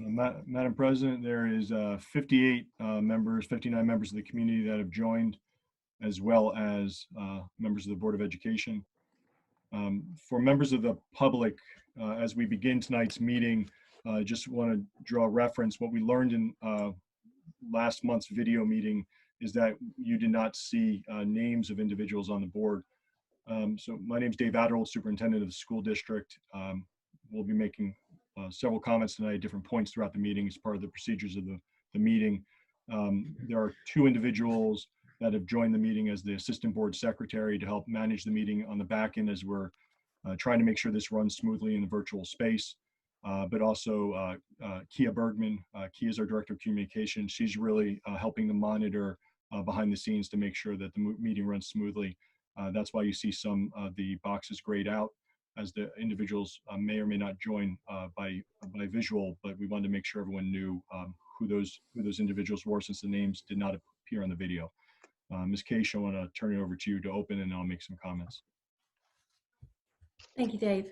Madam President, there is 58 members, 59 members of the community that have joined, as well as members of the Board of Education. For members of the public, as we begin tonight's meeting, I just want to draw reference. What we learned in last month's video meeting is that you did not see names of individuals on the board. So my name is Dave Adderall, Superintendent of the school district. We'll be making several comments tonight at different points throughout the meeting as part of the procedures of the meeting. There are two individuals that have joined the meeting as the assistant board secretary to help manage the meeting on the back end as we're trying to make sure this runs smoothly in the virtual space. But also Kia Bergman. Kia is our director of communication. She's really helping to monitor behind the scenes to make sure that the meeting runs smoothly. That's why you see some of the boxes grayed out, as the individuals may or may not join by visual, but we wanted to make sure everyone knew who those individuals were, since the names did not appear on the video. Ms. Case, I want to turn it over to you to open, and I'll make some comments. Thank you, Dave.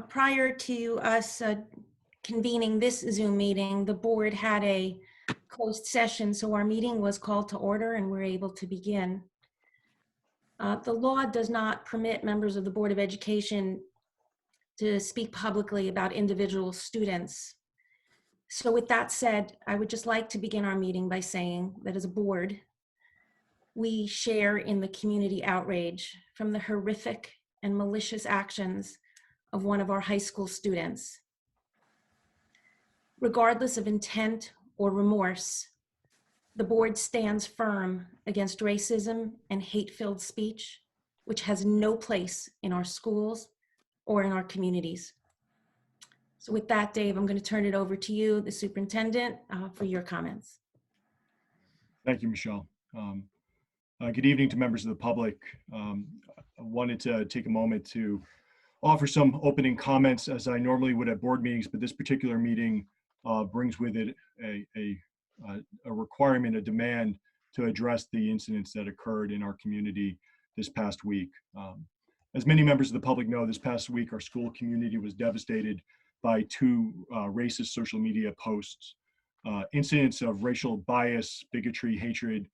Prior to us convening this Zoom meeting, the board had a closed session, so our meeting was called to order and we're able to begin. The law does not permit members of the Board of Education to speak publicly about individual students. So with that said, I would just like to begin our meeting by saying that as a board, we share in the community outrage from the horrific and malicious actions of one of our high school students. Regardless of intent or remorse, the board stands firm against racism and hate-filled speech, which has no place in our schools or in our communities. So with that, Dave, I'm going to turn it over to you, the superintendent, for your comments. Thank you, Michelle. Good evening to members of the public. I wanted to take a moment to offer some opening comments, as I normally would at board meetings, but this particular meeting brings with it a requirement, a demand to address the incidents that occurred in our community this past week. As many members of the public know, this past week our school community was devastated by two racist social media posts. Incidents of racial bias, bigotry, hatred,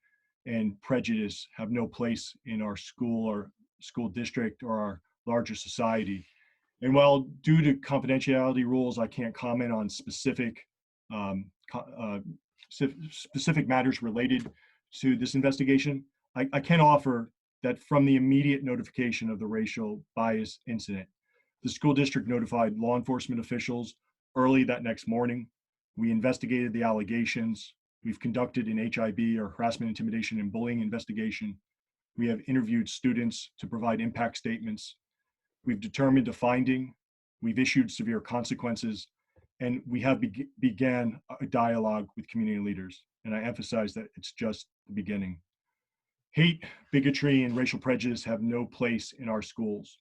and prejudice have no place in our school or school district or our larger society. And while due to confidentiality rules, I can't comment on specific matters related to this investigation, I can offer that from the immediate notification of the racial bias incident, the school district notified law enforcement officials early that next morning. We investigated the allegations. We've conducted an HIB, or harassment, intimidation, and bullying investigation. We have interviewed students to provide impact statements. We've determined a finding. We've issued severe consequences, and we have began a dialogue with community leaders. And I emphasize that it's just the beginning. Hate, bigotry, and racial prejudice have no place in our schools.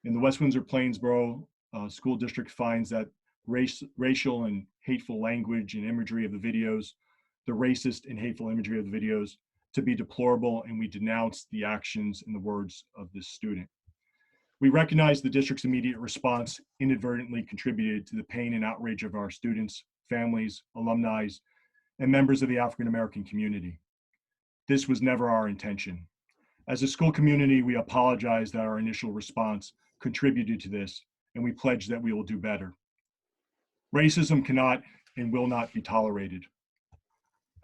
In the West Windsor-Plainsboro school district finds that racial and hateful language and imagery of the videos, the racist and hateful imagery of the videos, to be deplorable, and we denounce the actions and the words of this student. We recognize the district's immediate response inadvertently contributed to the pain and outrage of our students, families, alumni, and members of the African American community. This was never our intention. As a school community, we apologize that our initial response contributed to this, and we pledge that we will do better. Racism cannot and will not be tolerated.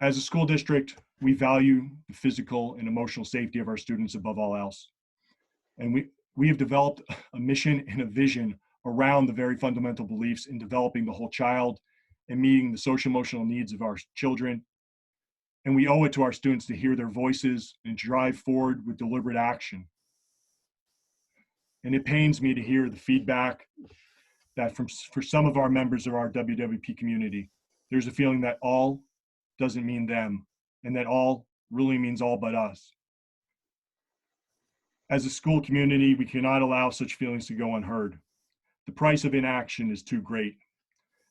As a school district, we value the physical and emotional safety of our students above all else. And we have developed a mission and a vision around the very fundamental beliefs in developing the whole child and meeting the social emotional needs of our children. And we owe it to our students to hear their voices and drive forward with deliberate action. And it pains me to hear the feedback that for some of our members of our WWP community, there's a feeling that all doesn't mean them, and that all really means all but us. As a school community, we cannot allow such feelings to go unheard. The price of inaction is too great,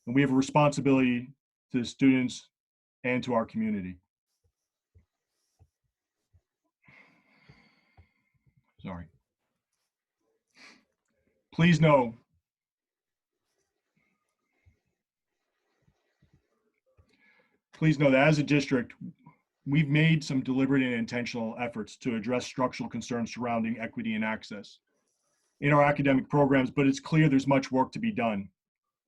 and we have a responsibility to the students and to our community. Sorry. Please know please know that as a district, we've made some deliberate and intentional efforts to address structural concerns surrounding equity and access in our academic programs, but it's clear there's much work to be done.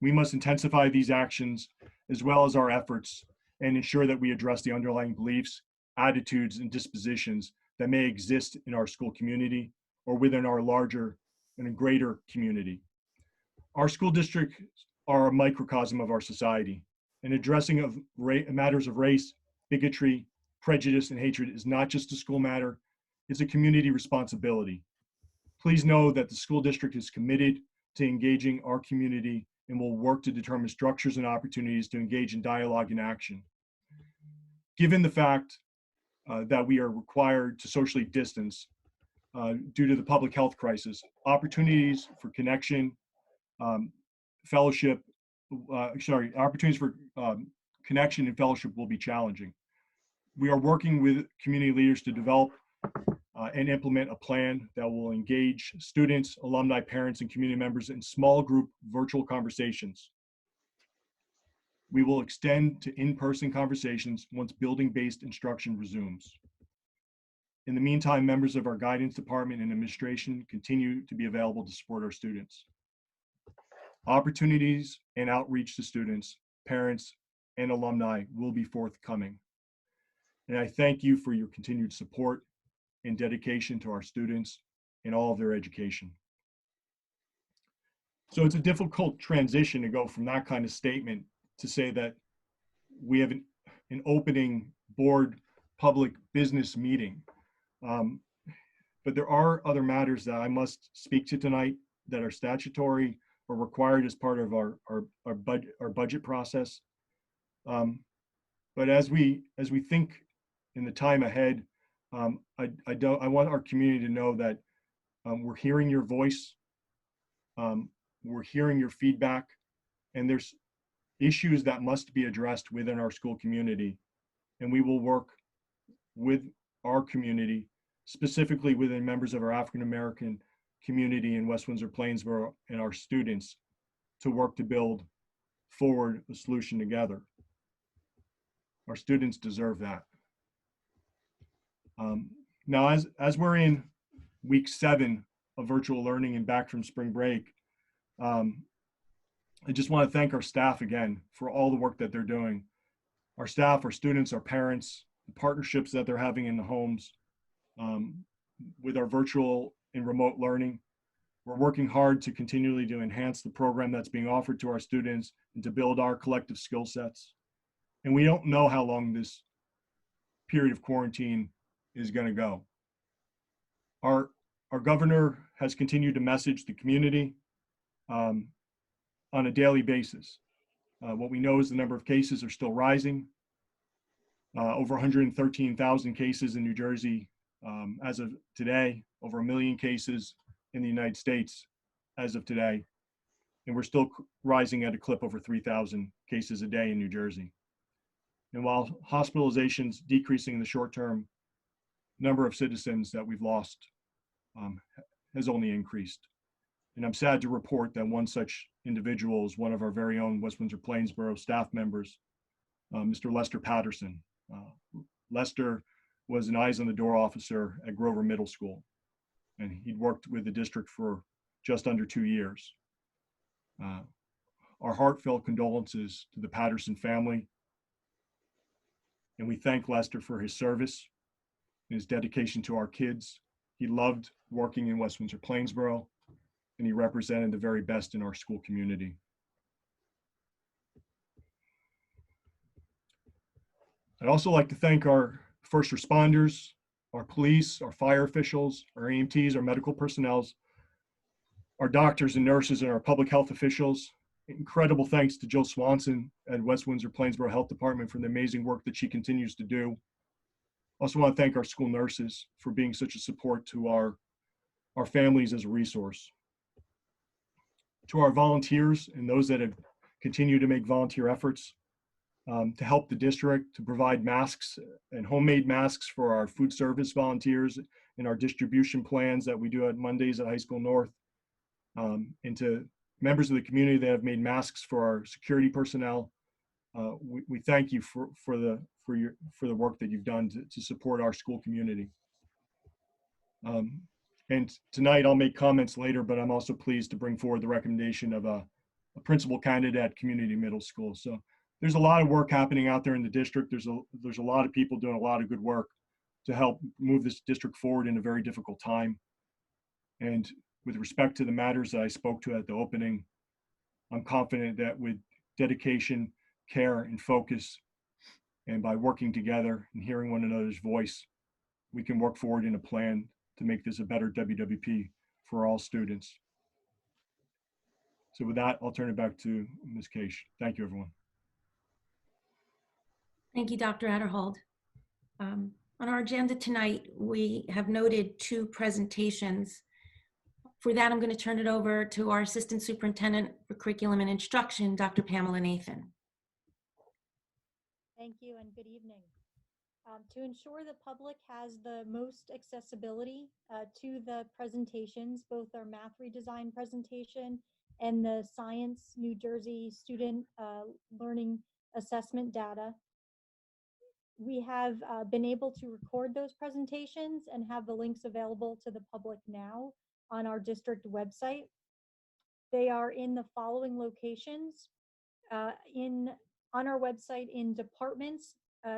We must intensify these actions as well as our efforts and ensure that we address the underlying beliefs, attitudes, and dispositions that may exist in our school community or within our larger and greater community. Our school districts are a microcosm of our society, and addressing of matters of race, bigotry, prejudice, and hatred is not just a school matter, it's a community responsibility. Please know that the school district is committed to engaging our community and will work to determine structures and opportunities to engage in dialogue and action. Given the fact that we are required to socially distance due to the public health crisis, opportunities for connection, opportunities for connection and fellowship will be challenging. We are working with community leaders to develop and implement a plan that will engage students, alumni, parents, and community members in small group virtual conversations. We will extend to in-person conversations once building-based instruction resumes. In the meantime, members of our guidance department and administration continue to be available to support our students. Opportunities and outreach to students, parents, and alumni will be forthcoming. And I thank you for your continued support and dedication to our students and all of their education. So it's a difficult transition to go from that kind of statement to say that we have an opening board public business meeting. But there are other matters that I must speak to tonight that are statutory or required as part of our budget process. But as we think in the time ahead, I want our community to know that we're hearing your voice, we're hearing your feedback, and there's issues that must be addressed within our school community, and we will work with our community, specifically within members of our African American community in West Windsor-Plainsboro and our students, to work to build forward a solution together. Our students deserve that. Now, as we're in week 7 of virtual learning and back from spring break, I just want to thank our staff again for all the work that they're doing. Our staff, our students, our parents, the partnerships that they're having in the homes with our virtual and remote learning. We're working hard to continually to enhance the program that's being offered to our students and to build our collective skill sets. And we don't know how long this period of quarantine is going to go. Our governor has continued to message the community on a daily basis. What we know is the number of cases are still rising. Over 113,000 cases in New Jersey as of today, over 1 million cases in the United States as of today. And we're still rising at a clip over 3,000 cases a day in New Jersey. And while hospitalizations decreasing in the short term, number of citizens that we've lost has only increased. And I'm sad to report that one such individual is one of our very own West Windsor-Plainsboro staff members, Mr. Lester Patterson. Lester was an eyes on the door officer at Grover Middle School, and he'd worked with the district for just under 2 years. Our heartfelt condolences to the Patterson family, and we thank Lester for his service and his dedication to our kids. He loved working in West Windsor-Plainsboro, and he represented the very best in our school community. I'd also like to thank our first responders, our police, our fire officials, our EMTs, our medical personnel, our doctors and nurses, and our public health officials. Incredible thanks to Jill Swanson at West Windsor-Plainsboro Health Department for the amazing work that she continues to do. Also want to thank our school nurses for being such a support to our families as a resource. To our volunteers and those that have continued to make volunteer efforts to help the district, to provide masks and homemade masks for our food service volunteers and our distribution plans that we do at Mondays at High School North, and to members of the community that have made masks for our security personnel we thank you for the work that you've done to support our school community. And tonight I'll make comments later, but I'm also pleased to bring forward the recommendation of a principal candidate at Community Middle School. So there's a lot of work happening out there in the district. There's a lot of people doing a lot of good work to help move this district forward in a very difficult time. And with respect to the matters that I spoke to at the opening, I'm confident that with dedication, care, and focus, and by working together and hearing one another's voice, we can work forward in a plan to make this a better WWP for all students. So with that, I'll turn it back to Ms. Case. Thank you, everyone. Thank you, Dr. Adderhold. On our agenda tonight, we have noted 2 presentations. For that, I'm going to turn it over to our Assistant Superintendent for Curriculum and Instruction, Dr. Pamela Nathan. Thank you and good evening. To ensure the public has the most accessibility to the presentations, both our math redesign presentation and the Science New Jersey student learning assessment data, we have been able to record those presentations and have the links available to the public now on our district website. They are in the following locations. On our website in departments,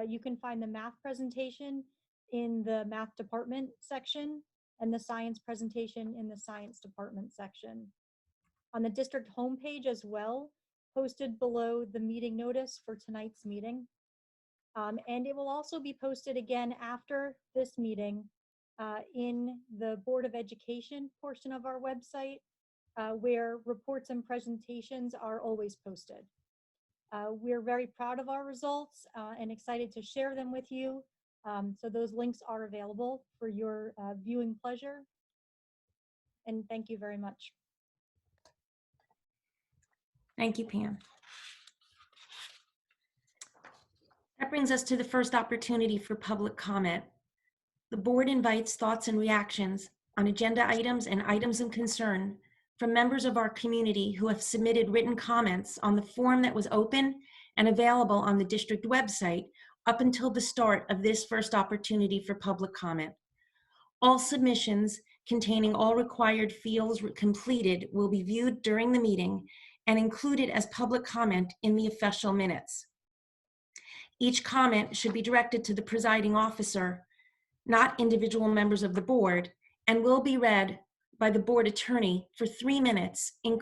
you can find the math presentation in the math department section and the science presentation in the science department section. On the district homepage as well, posted below the meeting notice for tonight's meeting. And it will also be posted again after this meeting in the Board of Education portion of our website, where reports and presentations are always posted. We're very proud of our results and excited to share them with you. So those links are available for your viewing pleasure. And thank you very much. Thank you, Pam. That brings us to the first opportunity for public comment. The board invites thoughts and reactions on agenda items and items of concern from members of our community who have submitted written comments on the form that was open and available on the district website up until the start of this first opportunity for public comment. All submissions containing all required fields completed will be viewed during the meeting and included as public comment in the official minutes. Each comment should be directed to the presiding officer, not individual members of the board, and will be read by the board attorney for 3 minutes in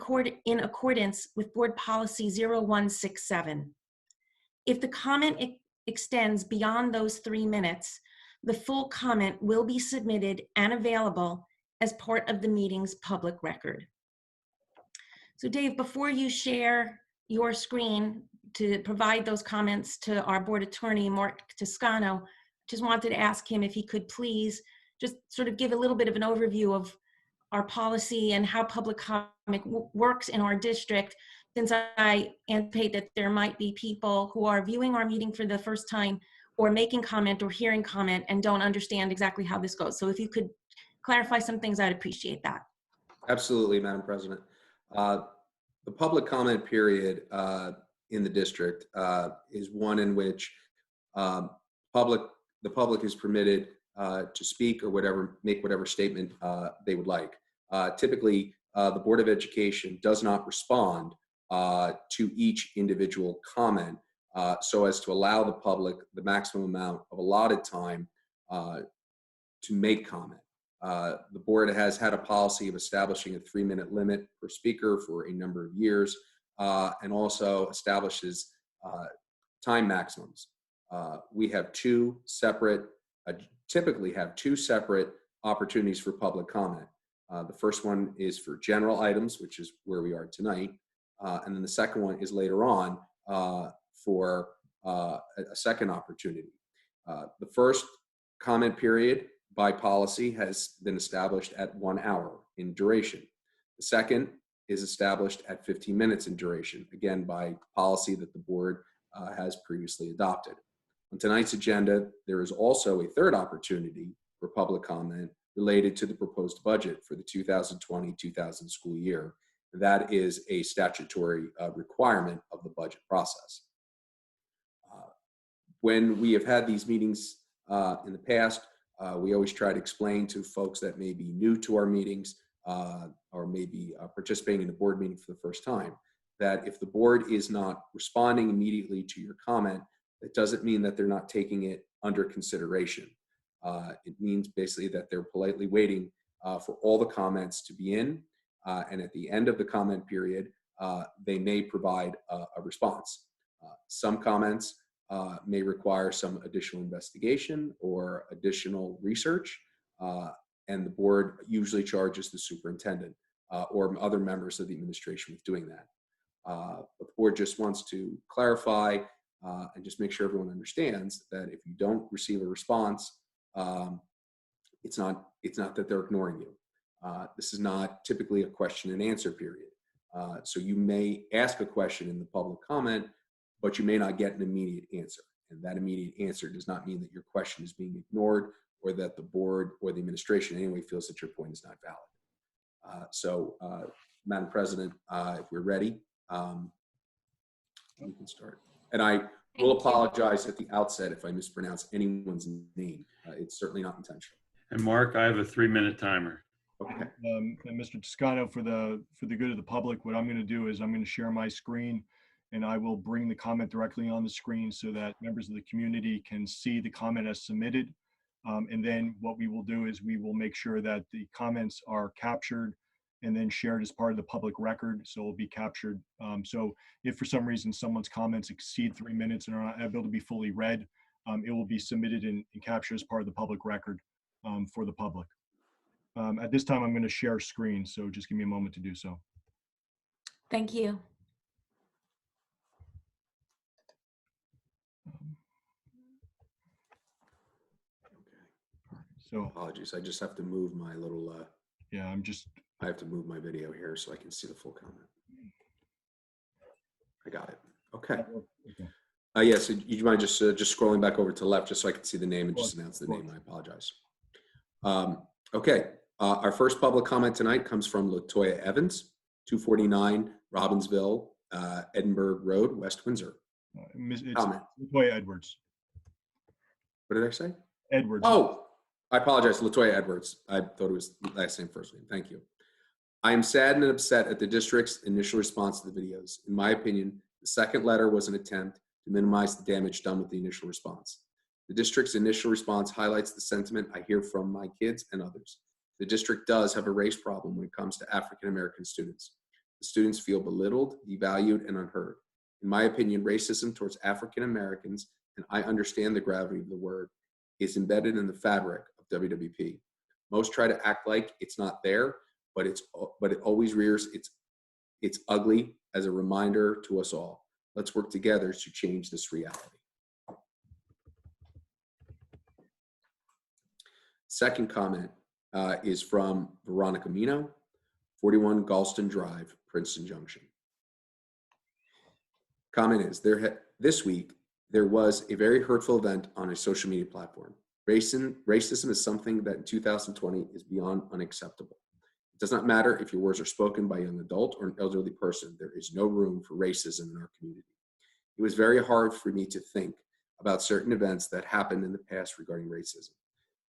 accordance with board policy 0167. If the comment extends beyond those 3 minutes, the full comment will be submitted and available as part of the meeting's public record. So Dave, before you share your screen to provide those comments to our board attorney, Mark Toscano, just wanted to ask him if he could please just sort of give a little bit of an overview of our policy and how public comment works in our district, since I anticipate that there might be people who are viewing our meeting for the first time or making comment or hearing comment and don't understand exactly how this goes. So if you could clarify some things, I'd appreciate that. Absolutely, Madam President. The public comment period in the district is one in which the public is permitted to speak or make whatever statement they would like. Typically, the Board of Education does not respond to each individual comment so as to allow the public the maximum amount of allotted time to make comment. The board has had a policy of establishing a 3-minute limit per speaker for a number of years and also establishes time maximums. We have typically have two separate opportunities for public comment. The first one is for general items, which is where we are tonight. And then the second one is later on for a second opportunity. The first comment period by policy has been established at 1 hour in duration. The second is established at 15 minutes in duration, again by policy that the board has previously adopted. On tonight's agenda, there is also a third opportunity for public comment related to the proposed budget for the 2020-2000 school year. That is a statutory requirement of the budget process. When we have had these meetings in the past, we always try to explain to folks that may be new to our meetings or maybe participating in a board meeting for the first time, that if the board is not responding immediately to your comment, it doesn't mean that they're not taking it under consideration. It means basically that they're politely waiting for all the comments to be in, and at the end of the comment period, they may provide a response. Some comments may require some additional investigation or additional research, and the board usually charges the superintendent or other members of the administration with doing that. But the board just wants to clarify and just make sure everyone understands that if you don't receive a response, it's not that they're ignoring you. This is not typically a question and answer period. So you may ask a question in the public comment, but you may not get an immediate answer. And that immediate answer does not mean that your question is being ignored or that the board or the administration anyway feels that your point is not valid. Madam President, if we're ready, we can start. And I will apologize at the outset if I mispronounce anyone's name. It's certainly not intentional. And Mark, I have a 3-minute timer. Okay. And Mr. Toscano, for the good of the public, what I'm going to do is I'm going to share my screen, and I will bring the comment directly on the screen so that members of the community can see the comment as submitted. And then what we will do is we will make sure that the comments are captured and then shared as part of the public record, so it will be captured. So if for some reason someone's comments exceed 3 minutes and are not able to be fully read, it will be submitted and captured as part of the public record for the public. At this time, I'm going to share screen, so just give me a moment to do so. Thank you. So Apologies, I just have to move my little, yeah, I have to move my video here so I can see the full comment. I got it. Okay. Yes, you mind just scrolling back over to the left just so I can see the name and just announce the name. I apologize. Okay. Our first public comment tonight comes from Latoya Evans, 249 Robbinsville, Edinburgh Road, West Windsor. It's Comment. Latoya Edwards. What did I say? Edwards. Oh, I apologize, Latoya Edwards. I thought it was last name, first name. Thank you. I am saddened and upset at the district's initial response to the videos. In my opinion, the second letter was an attempt to minimize the damage done with the initial response. The district's initial response highlights the sentiment I hear from my kids and others. The district does have a race problem when it comes to African-American students. The students feel belittled, devalued, and unheard. In my opinion, racism towards African-Americans, and I understand the gravity of the word, is embedded in the fabric of WWP. Most try to act like it's not there, but it always rears its ugly as a reminder to us all. Let's work together to change this reality. Second comment is from Veronica Mino, 41 Galston Drive, Princeton Junction. Comment is, this week, there was a very hurtful event on a social media platform. Racism is something that in 2020 is beyond unacceptable. It does not matter if your words are spoken by a young adult or an elderly person. There is no room for racism in our community. It was very hard for me to think about certain events that happened in the past regarding racism.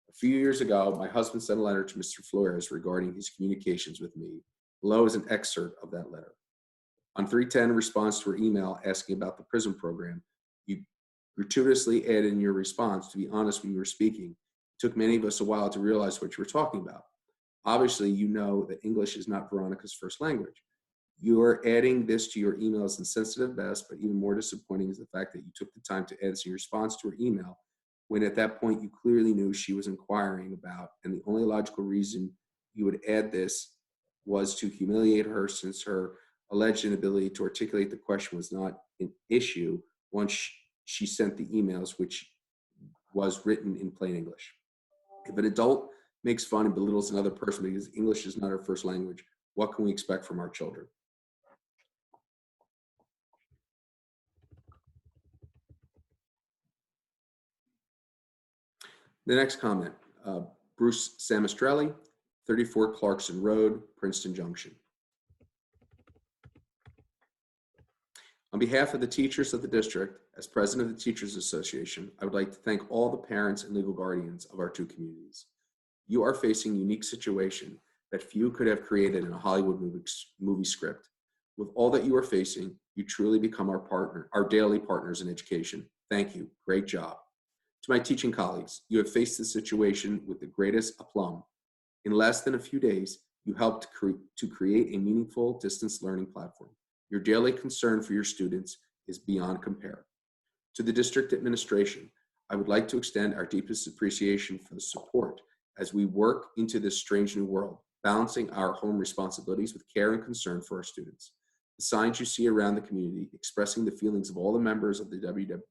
A few years ago, my husband sent a letter to Mr. Flores regarding his communications with me. Below is an excerpt of that letter. On 310, in response to her email asking about the PRISM program, you gratuitously added in your response, to be honest, when you were speaking, it took many of us a while to realize what you were talking about. Obviously, you know that English is not Veronica's first language. You are adding this to your email as insensitive best, but even more disappointing is the fact that you took the time to add this in your response to her email, when at that point you clearly knew she was inquiring about, and the only logical reason you would add this was to humiliate her, since her alleged inability to articulate the question was not an issue once she sent the emails, which was written in plain English. If an adult makes fun and belittles another person because English is not our first language, what can we expect from our children? The next comment, Bruce Samistrelli, 34 Clarkson Road, Princeton Junction. On behalf of the teachers of the district, as president of the Teachers Association, I would like to thank all the parents and legal guardians of our two communities. You are facing a unique situation that few could have created in a Hollywood movie script. With all that you are facing, you truly become our partner, our daily partners in education. Thank you. Great job. To my teaching colleagues, you have faced this situation with the greatest aplomb. In less than a few days, you helped to create a meaningful distance learning platform. Your daily concern for your students is beyond compare. To the district administration, I would like to extend our deepest appreciation for the support as we work into this strange new world, balancing our home responsibilities with care and concern for our students. The signs you see around the community expressing the feelings of all the members of the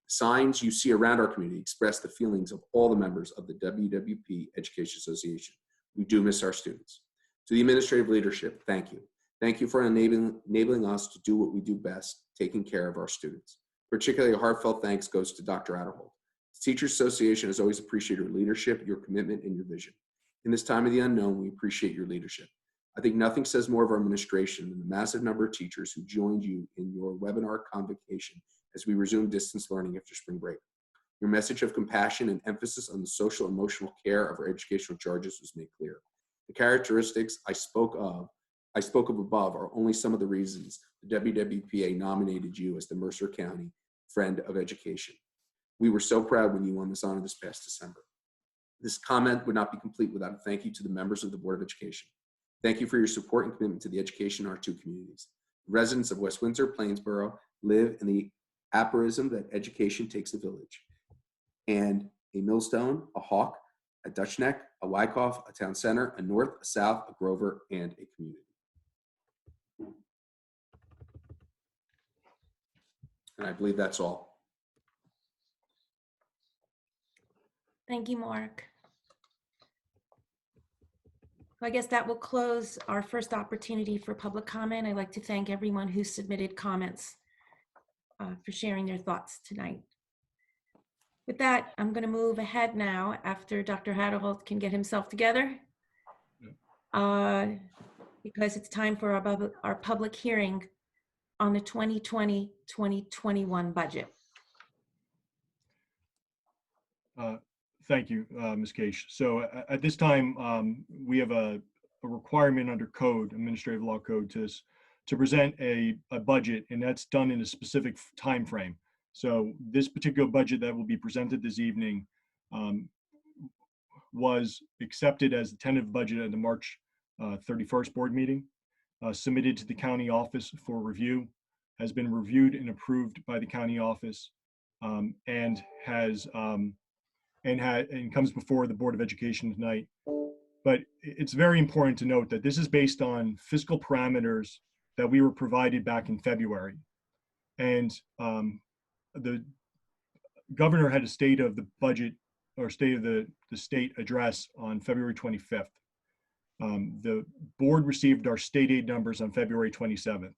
signs you see around our community express the feelings of all the members of the WWP Education Association. We do miss our students. To the administrative leadership, thank you. Thank you for enabling us to do what we do best, taking care of our students. Particularly a heartfelt thanks goes to Dr. Adderholt. The Teachers Association has always appreciated your leadership, your commitment, and your vision. In this time of the unknown, we appreciate your leadership. I think nothing says more of our administration than the massive number of teachers who joined you in your webinar convocation as we resume distance learning after spring break. Your message of compassion and emphasis on the social and emotional care of our educational charges was made clear. The characteristics I spoke of above are only some of the reasons the WWPA nominated you as the Mercer County Friend of Education. We were so proud when you won this honor this past December. This comment would not be complete without a thank you to the members of the Board of Education. Thank you for your support and commitment to the education in our two communities. The residents of West Windsor-Plainsboro live in the aphorism that education takes a village. And a millstone, a hawk, a Dutch neck, a Wyckoff, a town center, a north, a south, a Grover, and a community. And I believe that's all. Thank you, Mark. I guess that will close our first opportunity for public comment. I'd like to thank everyone who submitted comments for sharing their thoughts tonight. With that, I'm going to move ahead now after Dr. Adderholt can get himself together, because it's time for our public hearing on the 2020-2021 budget. Thank you, Ms. Case. So at this time, we have a requirement under code, administrative law code, to present a budget, and that's done in a specific time frame. So this particular budget that will be presented this evening was accepted as the tentative budget at the March 31st board meeting, submitted to the county office for review, has been reviewed and approved by the county office, and comes before the Board of Education tonight. But it's very important to note that this is based on fiscal parameters that we were provided back in February. And the governor had a state of the budget or state of the state address on February 25th. The board received our state aid numbers on February 27th.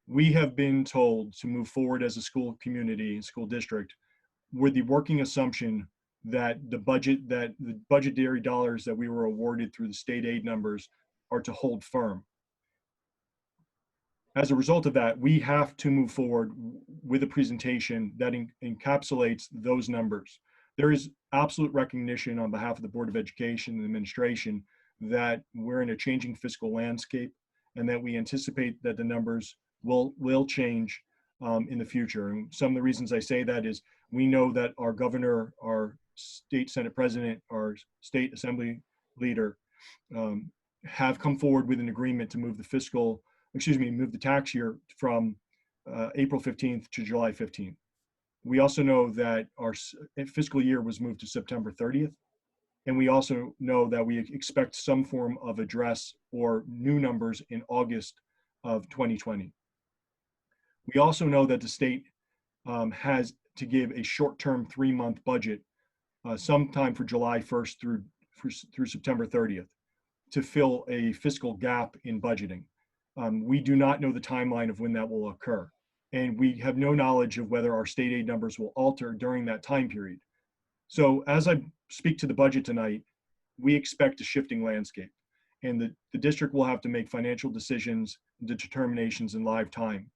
We have been told to move forward as a school community, school district, with the working assumption that the budgetary dollars that we were awarded through the state aid numbers are to hold firm. As a result of that, we have to move forward with a presentation that encapsulates those numbers. There is absolute recognition on behalf of the Board of Education and administration that we're in a changing fiscal landscape and that we anticipate that the numbers will change in the future. And some of the reasons I say that is we know that our governor, our state Senate president, our state assembly leader have come forward with an agreement to move the tax year from April 15th to July 15th. We also know that our fiscal year was moved to September 30th. And we also know that we expect some form of address or new numbers in August of 2020. We also know that the state has to give a short-term 3-month budget sometime for July 1st through September 30th to fill a fiscal gap in budgeting. We do not know the timeline of when that will occur. And we have no knowledge of whether our state aid numbers will alter during that time period. So as I speak to the budget tonight, we expect a shifting landscape, and the district will have to make financial decisions, determinations in live time.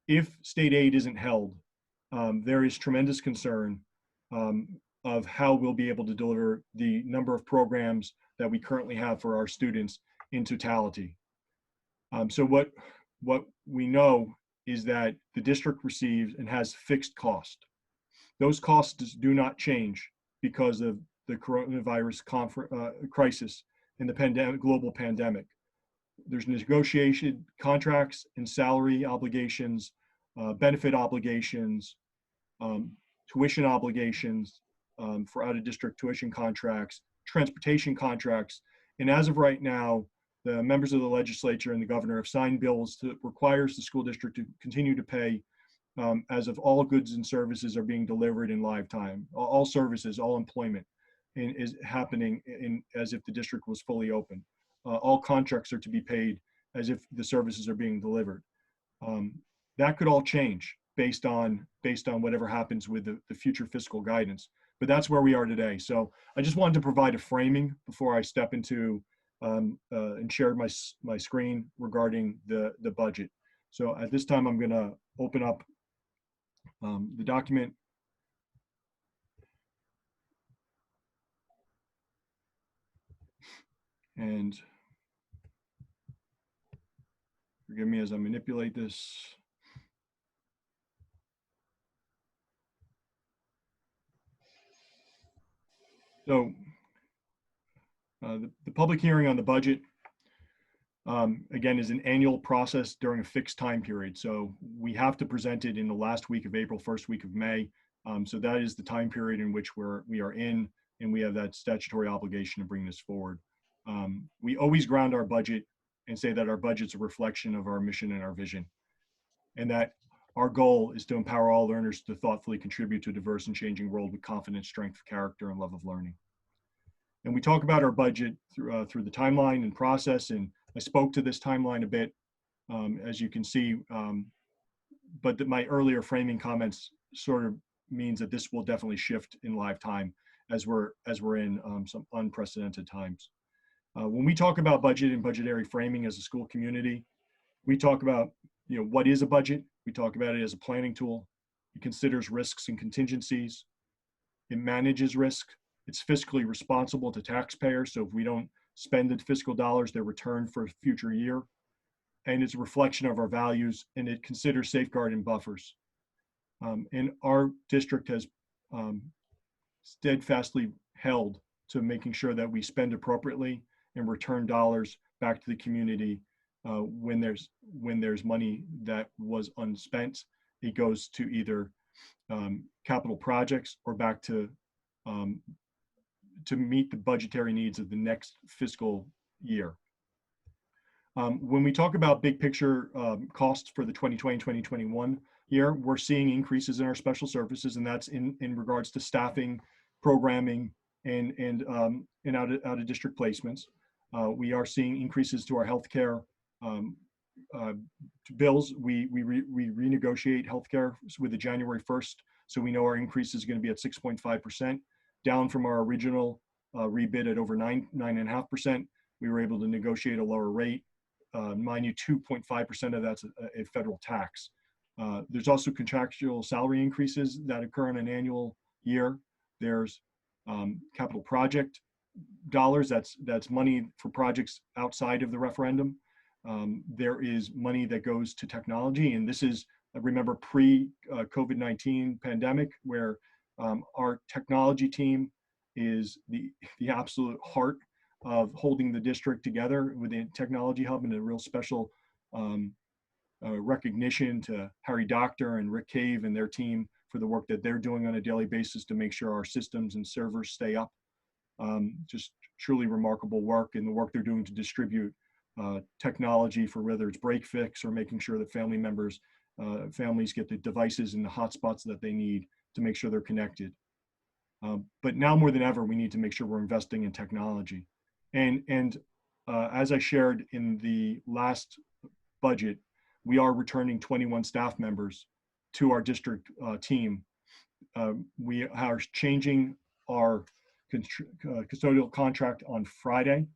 if state aid isn't held, there is tremendous concern of how we'll be able to deliver the number of programs that we currently have for our students in totality. So what we know is that the district receives and has fixed cost. Those costs do not change because of the coronavirus crisis and the global pandemic. There's negotiated contracts and salary obligations, benefit obligations, tuition obligations for out-of-district tuition contracts, transportation contracts. And as of right now, the members of the legislature and the governor have signed bills that requires the school district to continue to pay as if all goods and services are being delivered in live time. All services, all employment is happening as if the district was fully open. All contracts are to be paid as if the services are being delivered. That could all change based on whatever happens with the future fiscal guidance. But that's where we are today. So I just wanted to provide a framing before I step into and share my screen regarding the budget. So at this time, I'm going to open up the document. And forgive me as I manipulate this. So the public hearing on the budget, again, is an annual process during a fixed time period. So we have to present it in the last week of April, first week of May. So that is the time period in which we are in, and we have that statutory obligation to bring this forward. We always ground our budget and say that our budget's a reflection of our mission and our vision, and that our goal is to empower all learners to thoughtfully contribute to a diverse and changing world with confidence, strength, character, and love of learning. And we talk about our budget through the timeline and process, and I spoke to this timeline a bit, as you can see, but my earlier framing comments sort of means that this will definitely shift in live time as we're in some unprecedented times. When we talk about budget and budgetary framing as a school community, we talk about, what is a budget? We talk about it as a planning tool. It considers risks and contingencies. It manages risk. It's fiscally responsible to taxpayers. So if we don't spend the fiscal dollars, they're returned for a future year. And it's a reflection of our values, and it considers safeguard and buffers. And our district has steadfastly held to making sure that we spend appropriately and return dollars back to the community when there's money that was unspent. It goes to either capital projects or back to meet the budgetary needs of the next fiscal year. When we talk about big picture costs for the 2020-2021 year, we're seeing increases in our special services, and that's in regards to staffing, programming, and out of district placements. We are seeing increases to our healthcare bills. We renegotiate healthcare with the January 1st, so we know our increase is going to be at 6.5%, down from our original rebid at over 9.5%. We were able to negotiate a lower rate. Mind you, 2.5% of that's a federal tax. There's also contractual salary increases that occur on an annual year. There's capital project dollars. That's money for projects outside of the referendum. There is money that goes to technology, and this is, remember, pre-COVID-19 pandemic, where our technology team is the absolute heart of holding the district together with the technology hub, and a real special recognition to Harry Doctor and Rick Cave and their team for the work that they're doing on a daily basis to make sure our systems and servers stay up. Just truly remarkable work, and the work they're doing to distribute technology for whether it's break fix or making sure that families get the devices and the hotspots that they need to make sure they're connected. But now more than ever, we need to make sure we're investing in technology. And as I shared in the last budget, we are returning 21 staff members to our district team. We are changing our custodial contract on Friday.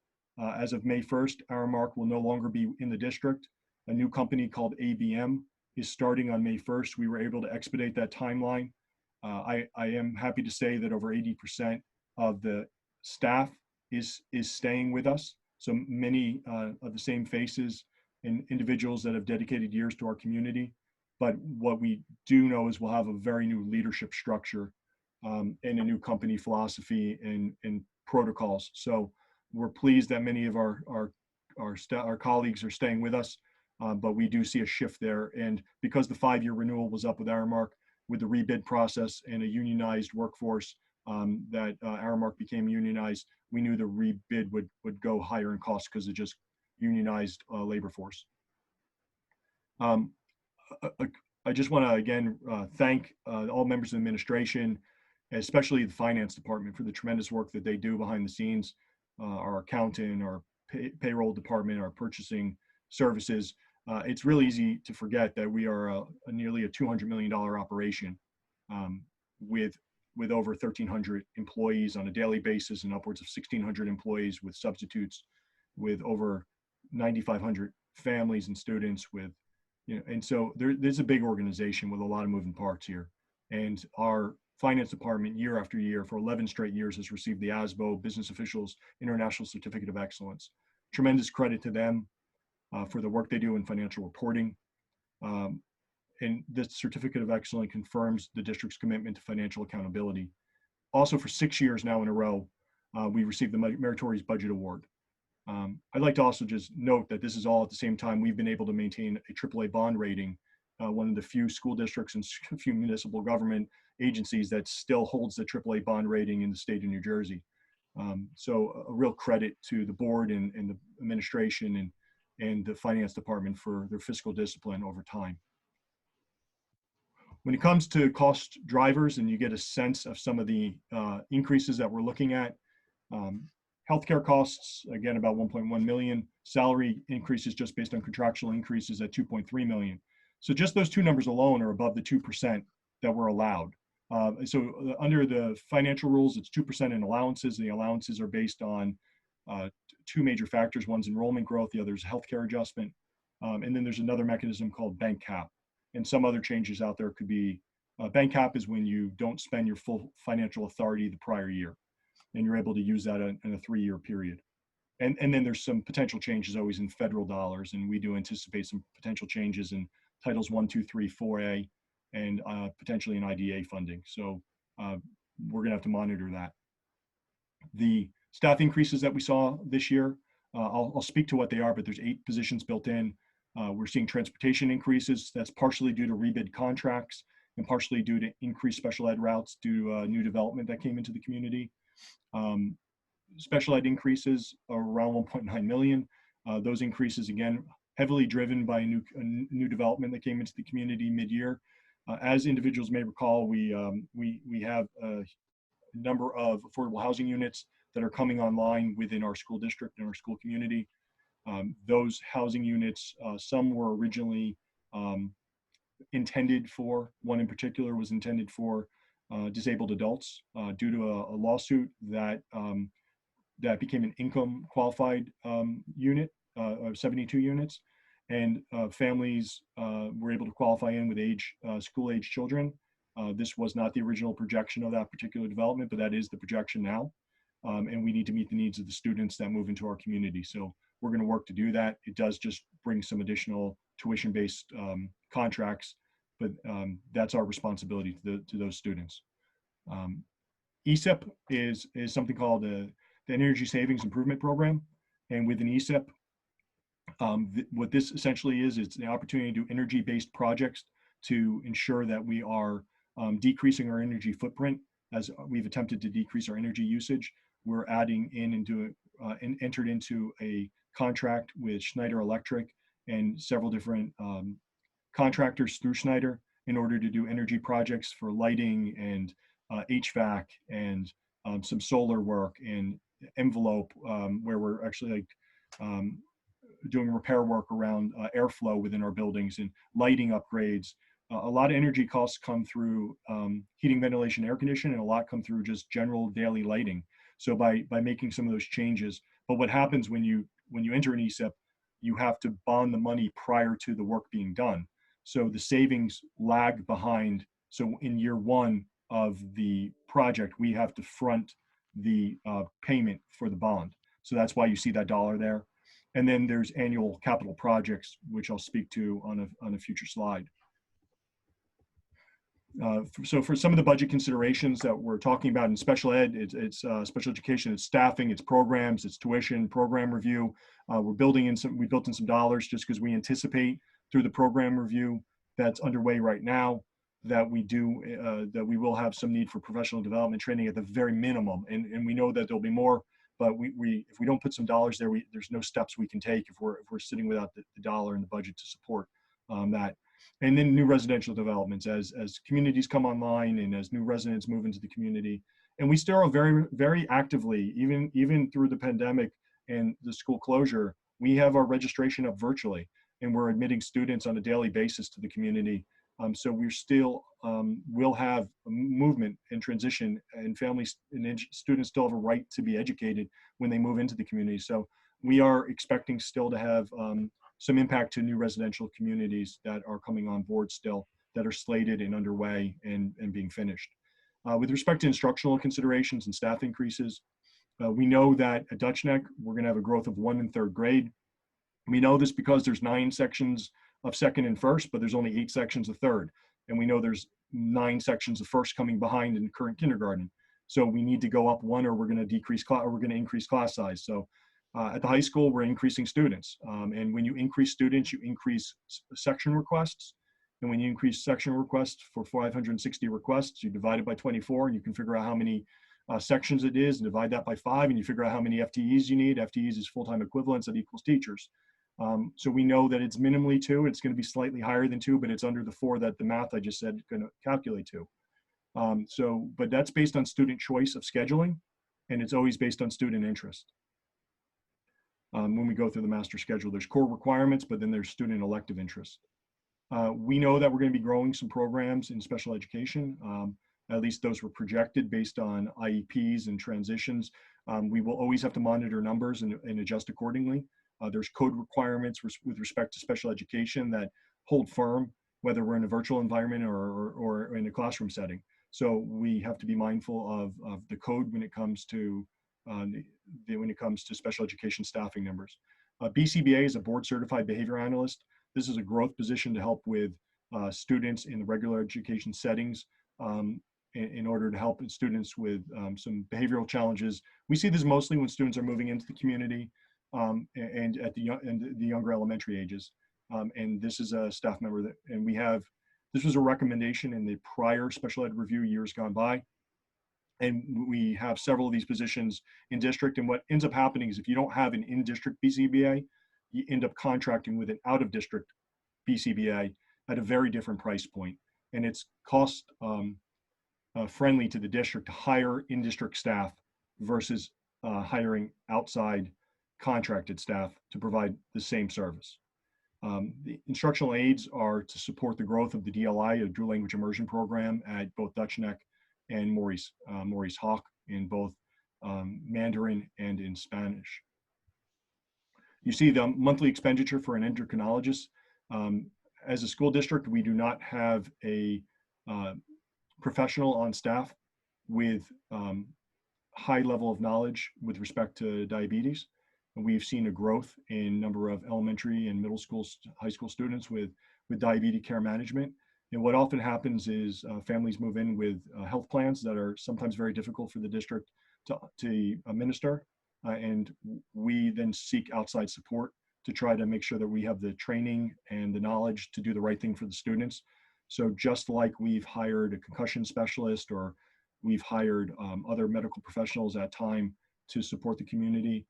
As of May 1st, Aramark will no longer be in the district. A new company called ABM is starting on May 1st. We were able to expedite that timeline. I am happy to say that over 80% of the staff is staying with us. So many of the same faces and individuals that have dedicated years to our community. But what we do know is we'll have a very new leadership structure and a new company philosophy and protocols. So we're pleased that many of our colleagues are staying with us, but we do see a shift there. And because the 5-year renewal was up with Aramark, with the rebid process and a unionized workforce, that Aramark became unionized, we knew the rebid would go higher in cost because of just unionized labor force. I just want to again thank all members of the administration, especially the finance department, for the tremendous work that they do behind the scenes. Our accountant, our payroll department, our purchasing services. It's really easy to forget that we are nearly a $200 million operation with over 1,300 employees on a daily basis and upwards of 1,600 employees with substitutes, with over 9,500 families and students with, and so there's a big organization with a lot of moving parts here. And our finance department, year after year, for 11 straight years, has received the ASBO Business Officials International Certificate of Excellence. Tremendous credit to them for the work they do in financial reporting. And this Certificate of Excellence confirms the district's commitment to financial accountability. Also, for 6 years now in a row, we received the Meritorious Budget Award. I'd like to also just note that this is all at the same time we've been able to maintain a AAA bond rating, one of the few school districts and few municipal government agencies that still holds the AAA bond rating in the state of New Jersey. So a real credit to the board and the administration and the finance department for their fiscal discipline over time. When it comes to cost drivers, and you get a sense of some of the increases that we're looking at, healthcare costs, again, about 1.1 million. Salary increases just based on contractual increases at 2.3 million. So just those two numbers alone are above the 2% that we're allowed. So under the financial rules, it's 2% in allowances. The allowances are based on two major factors. One's enrollment growth, the other is healthcare adjustment. And then there's another mechanism called bank cap. And some other changes out there could be, bank cap is when you don't spend your full financial authority the prior year, and you're able to use that in a 3-year period. And then there's some potential changes always in federal dollars, and we do anticipate some potential changes in Titles 1, 2, 3, 4A, and potentially in IDA funding. So we're gonna have to monitor that. The staff increases that we saw this year, I'll speak to what they are, but there's 8 positions built in. We're seeing transportation increases. That's partially due to rebid contracts and partially due to increased special ed routes due to new development that came into the community. Special ed increases are around 1.9 million. Those increases, again, heavily driven by a new development that came into the community mid-year. As individuals may recall, we have a number of affordable housing units that are coming online within our school district and our school community. Those housing units, some were originally intended for, one in particular was intended for disabled adults due to a lawsuit that became an income qualified unit of 72 units, and families were able to qualify in with school age children. This was not the original projection of that particular development, but that is the projection now. And we need to meet the needs of the students that move into our community. So we're going to work to do that. It does just bring some additional tuition-based contracts, but that's our responsibility to those students. ESIP is something called the Energy Savings Improvement Program. And with an ESIP, what this essentially is, it's the opportunity to do energy-based projects to ensure that we are decreasing our energy footprint. As we've attempted to decrease our energy usage, we're adding in and entered into a contract with Schneider Electric and several different contractors through Schneider in order to do energy projects for lighting and HVAC and some solar work and envelope, where we're actually doing repair work around airflow within our buildings and lighting upgrades. A lot of energy costs come through heating, ventilation, air conditioning, and a lot come through just general daily lighting. So by making some of those changes, but what happens when you enter an ESIP, you have to bond the money prior to the work being done. So the savings lag behind. So in year one of the project, we have to front the payment for the bond. So that's why you see that dollar there. And then there's annual capital projects, which I'll speak to on a future slide. So for some of the budget considerations that we're talking about in special ed, it's special education, it's staffing, it's programs, it's tuition, program review. We built in some dollars just because we anticipate through the program review that's underway right now that we will have some need for professional development training at the very minimum. And we know that there'll be more, but if we don't put some dollars there, there's no steps we can take if we're sitting without the dollar in the budget to support that. And then new residential developments as communities come online and as new residents move into the community. And we still are very, very actively, even through the pandemic and the school closure, we have our registration up virtually, and we're admitting students on a daily basis to the community. So we're still will have movement and transition, and families and students still have a right to be educated when they move into the community. So we are expecting still to have some impact to new residential communities that are coming on board still, that are slated and underway and being finished. With respect to instructional considerations and staff increases, we know that at Dutch Neck, we're going to have a growth of 1 and 3rd grade. We know this because there's 9 sections of 2nd and 1st, but there's only 8 sections of 3rd. And we know there's 9 sections of 1st coming behind in current kindergarten. So we need to go up 1, or we're going to decrease class, or we're going to increase class size. So at the high school, we're increasing students. And when you increase students, you increase section requests. And when you increase section requests for 560 requests, you divide it by 24, and you can figure out how many sections it is, and divide that by 5, and you figure out how many FTEs you need. FTEs is full-time equivalents that equals teachers. So we know that it's minimally 2. It's going to be slightly higher than 2, but it's under the 4 that the math I just said is going to calculate to. But that's based on student choice of scheduling, and it's always based on student interest. When we go through the master schedule, there's core requirements, but then there's student elective interest. We know that we're going to be growing some programs in special education. At least those were projected based on IEPs and transitions. We will always have to monitor numbers and adjust accordingly. There's code requirements with respect to special education that hold firm, whether we're in a virtual environment or in a classroom setting. So we have to be mindful of the code when it comes to special education staffing numbers. BCBA is a board certified behavior analyst. This is a growth position to help with students in the regular education settings in order to help students with some behavioral challenges. We see this mostly when students are moving into the community and at the younger elementary ages. And this is a staff member this was a recommendation in the prior special ed review years gone by. And we have several of these positions in district. And what ends up happening is if you don't have an in-district BCBA, you end up contracting with an out-of-district BCBA at a very different price point. And it's cost friendly to the district to hire in-district staff versus hiring outside contracted staff to provide the same service. The instructional aids are to support the growth of the DLI, a dual language immersion program at both Dutch Neck and Maurice Hawk in both Mandarin and in Spanish. You see the monthly expenditure for an endocrinologist. As a school district, we do not have a professional on staff with high level of knowledge with respect to diabetes. And we've seen a growth in number of elementary and middle school, high school students with diabetes care management. And what often happens is families move in with health plans that are sometimes very difficult for the district to administer. And we then seek outside support to try to make sure that we have the training and the knowledge to do the right thing for the students. So just like we've hired a concussion specialist, or we've hired other medical professionals at time to support the community,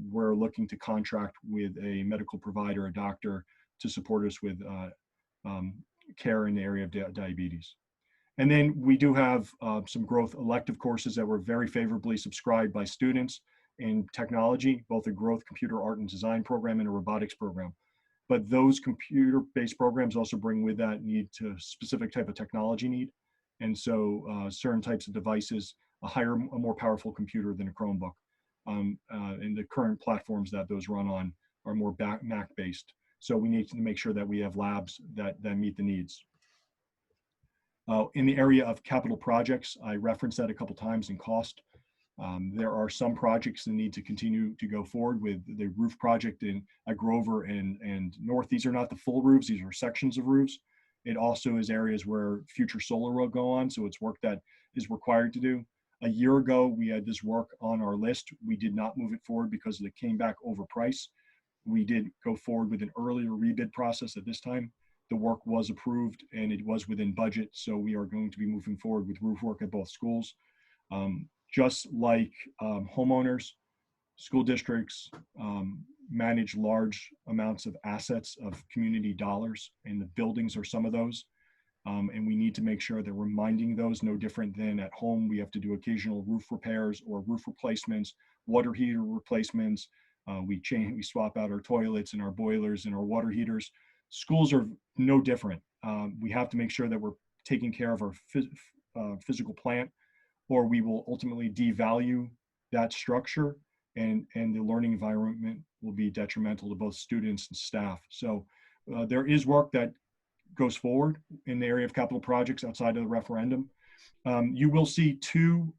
we're looking to contract with a medical provider, a doctor, to support us with care in the area of diabetes. And then we do have some growth elective courses that were very favorably subscribed by students in technology, both a growth computer art and design program and a robotics program. But those computer-based programs also bring with that need to specific type of technology need. And so certain types of devices, a more powerful computer than a Chromebook. And the current platforms that those run on are more Mac-based. So we need to make sure that we have labs that meet the needs. In the area of capital projects, I referenced that a couple times in cost. There are some projects that need to continue to go forward with the roof project at Grover and North. These are not the full roofs, these are sections of roofs. It also is areas where future solar will go on, so it's work that is required to do. A year ago, we had this work on our list. We did not move it forward because it came back overpriced. We did go forward with an earlier rebid process at this time. The work was approved and it was within budget, so we are going to be moving forward with roof work at both schools. Just like homeowners, school districts manage large amounts of assets of community dollars, and the buildings are some of those. And we need to make sure that we're minding those. No different than at home, we have to do occasional roof repairs or roof replacements, water heater replacements. We swap out our toilets and our boilers and our water heaters. Schools are no different. We have to make sure that we're taking care of our physical plant, or we will ultimately devalue that structure, and the learning environment will be detrimental to both students and staff. So there is work that goes forward in the area of capital projects outside of the referendum. You will see two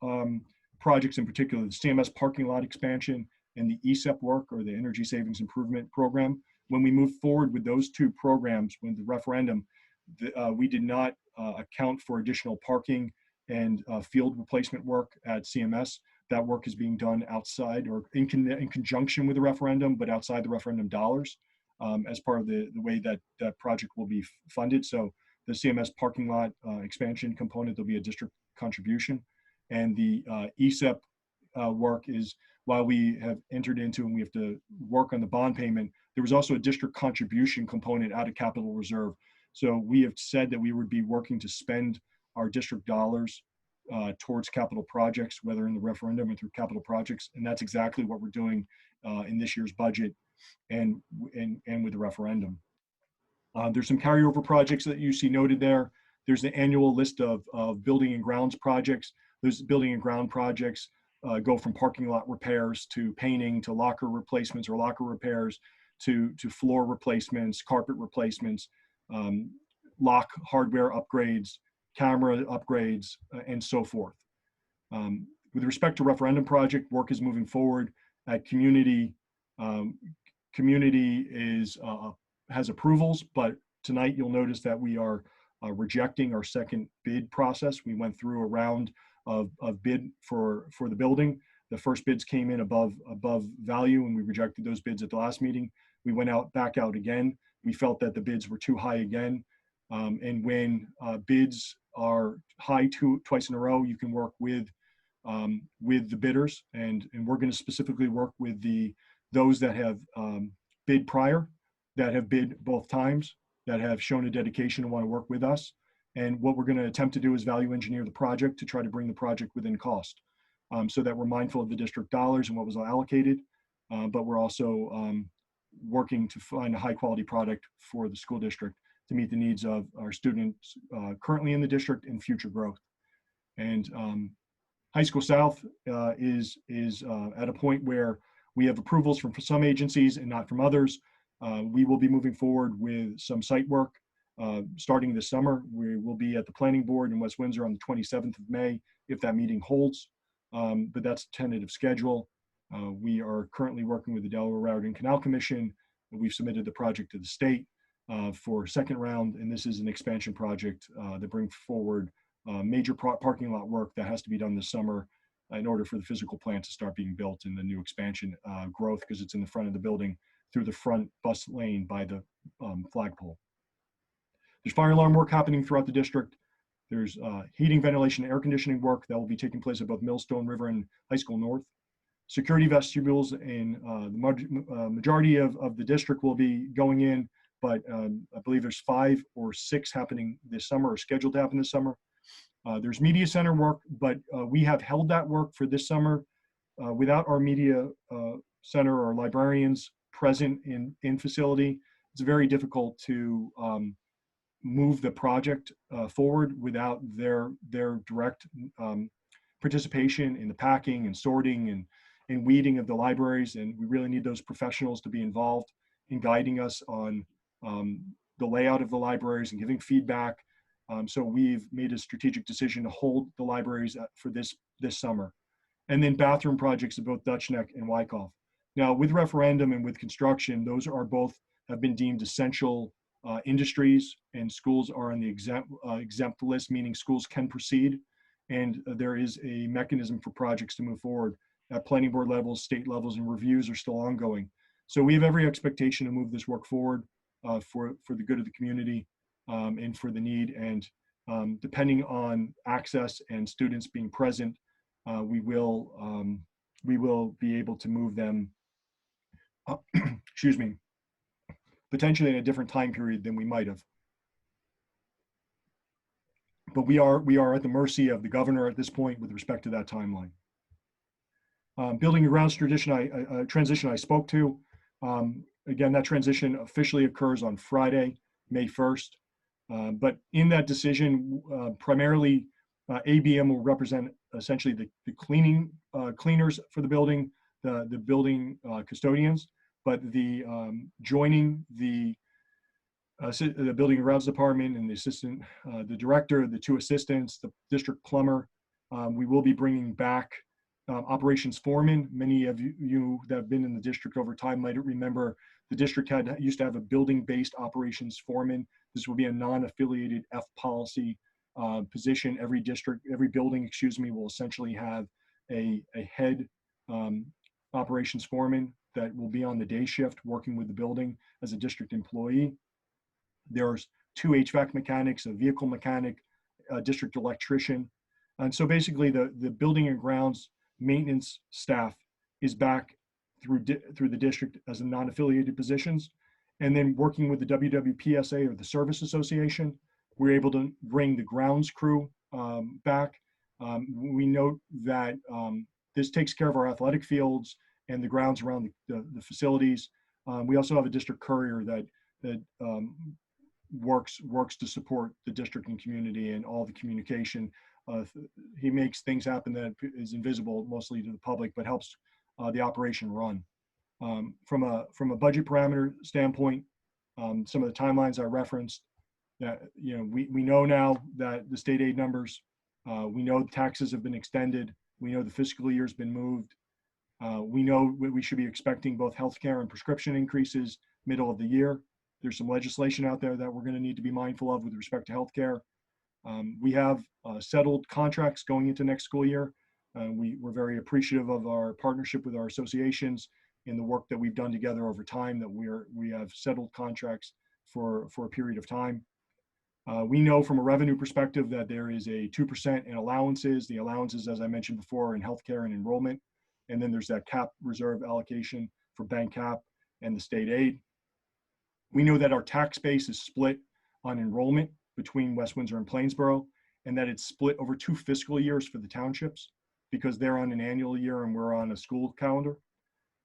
projects in particular, the CMS parking lot expansion and the ESEP work, or the Energy Savings Improvement Program. When we move forward with those two programs with the referendum, we did not account for additional parking and field replacement work at CMS. That work is being done outside or in conjunction with the referendum, but outside the referendum dollars as part of the way that that project will be funded. So the CMS parking lot expansion component, there'll be a district contribution. And the ESEP work is, while we have entered into and we have to work on the bond payment, there was also a district contribution component out of capital reserve. So we have said that we would be working to spend our district dollars towards capital projects, whether in the referendum or through capital projects. And that's exactly what we're doing in this year's budget and with the referendum. There's some carryover projects that you see noted there. There's the annual list of building and grounds projects. Those building and ground projects go from parking lot repairs to painting to locker replacements or locker repairs to floor replacements, carpet replacements, lock hardware upgrades, camera upgrades, and so forth. With respect to referendum project, work is moving forward at community. Community has approvals, but tonight you'll notice that we are rejecting our second bid process. We went through a round of bid for the building. The first bids came in above value, and we rejected those bids at the last meeting. We went back out again. We felt that the bids were too high again. And when bids are high twice in a row, you can work with the bidders, and we're going to specifically work with those that have bid prior, that have bid both times, that have shown a dedication to want to work with us. And what we're going to attempt to do is value engineer the project to try to bring the project within cost, so that we're mindful of the district dollars and what was allocated, but we're also working to find a high quality product for the school district to meet the needs of our students currently in the district and future growth. And High School South is at a point where we have approvals from some agencies and not from others. We will be moving forward with some site work starting this summer. We will be at the planning board in West Windsor on the 27th of May, if that meeting holds, but that's a tentative schedule. We are currently working with the Delaware Route and Canal Commission. We've submitted the project to the state for second round, and this is an expansion project that brings forward major parking lot work that has to be done this summer in order for the physical plant to start being built in the new expansion growth, because it's in the front of the building through the front bus lane by the flagpole. There's fire alarm work happening throughout the district. There's heating, ventilation, and air conditioning work that will be taking place at both Millstone River and High School North. Security vestibules in the majority of the district will be going in, but I believe there's 5 or 6 happening this summer or scheduled to happen this summer. There's media center work, but we have held that work for this summer without our media center or librarians present in facility. It's very difficult to move the project forward without their direct participation in the packing and sorting and weeding of the libraries. And we really need those professionals to be involved in guiding us on the layout of the libraries and giving feedback. So we've made a strategic decision to hold the libraries for this summer. And then bathroom projects at both Dutch Neck and Wyckoff. Now, with referendum and with construction, those are both have been deemed essential industries, and schools are on the exempt list, meaning schools can proceed. And there is a mechanism for projects to move forward at planning board levels, state levels, and reviews are still ongoing. So we have every expectation to move this work forward for the good of the community and for the need. And depending on access and students being present, we will be able to move them, excuse me, potentially in a different time period than we might have. But we are at the mercy of the governor at this point with respect to that timeline. Building and grounds transition I spoke to. Again, that transition officially occurs on Friday, May 1st. But in that decision, primarily ABM will represent essentially the cleaners for the building, the building custodians, but the joining the building and grounds department and the assistant, the director, the two assistants, the district plumber. We will be bringing back operations foreman. Many of you that have been in the district over time might remember the district used to have a building-based operations foreman. This will be a non-affiliated F policy position. Every building, will essentially have a head operations foreman that will be on the day shift working with the building as a district employee. There's 2 HVAC mechanics, a vehicle mechanic, a district electrician. And so basically the building and grounds maintenance staff is back through the district as a non-affiliated positions. And then working with the WWPSA or the Service Association, we're able to bring the grounds crew back. We note that this takes care of our athletic fields and the grounds around the facilities. We also have a district courier that works to support the district and community and all the communication. He makes things happen that is invisible mostly to the public, but helps the operation run. From a budget parameter standpoint, some of the timelines I referenced, that we know now that the state aid numbers, we know the taxes have been extended, we know the fiscal year's been moved, we know we should be expecting both healthcare and prescription increases middle of the year. There's some legislation out there that we're going to need to be mindful of with respect to healthcare. We have settled contracts going into next school year. We're very appreciative of our partnership with our associations and the work that we've done together over time, that we have settled contracts for a period of time. We know from a revenue perspective that there is a 2% in allowances. The allowances, as I mentioned before, in healthcare and enrollment. And then there's that cap reserve allocation for bank cap and the state aid. We know that our tax base is split on enrollment between West Windsor and Plainsboro, and that it's split over 2 fiscal years for the townships because they're on an annual year and we're on a school calendar.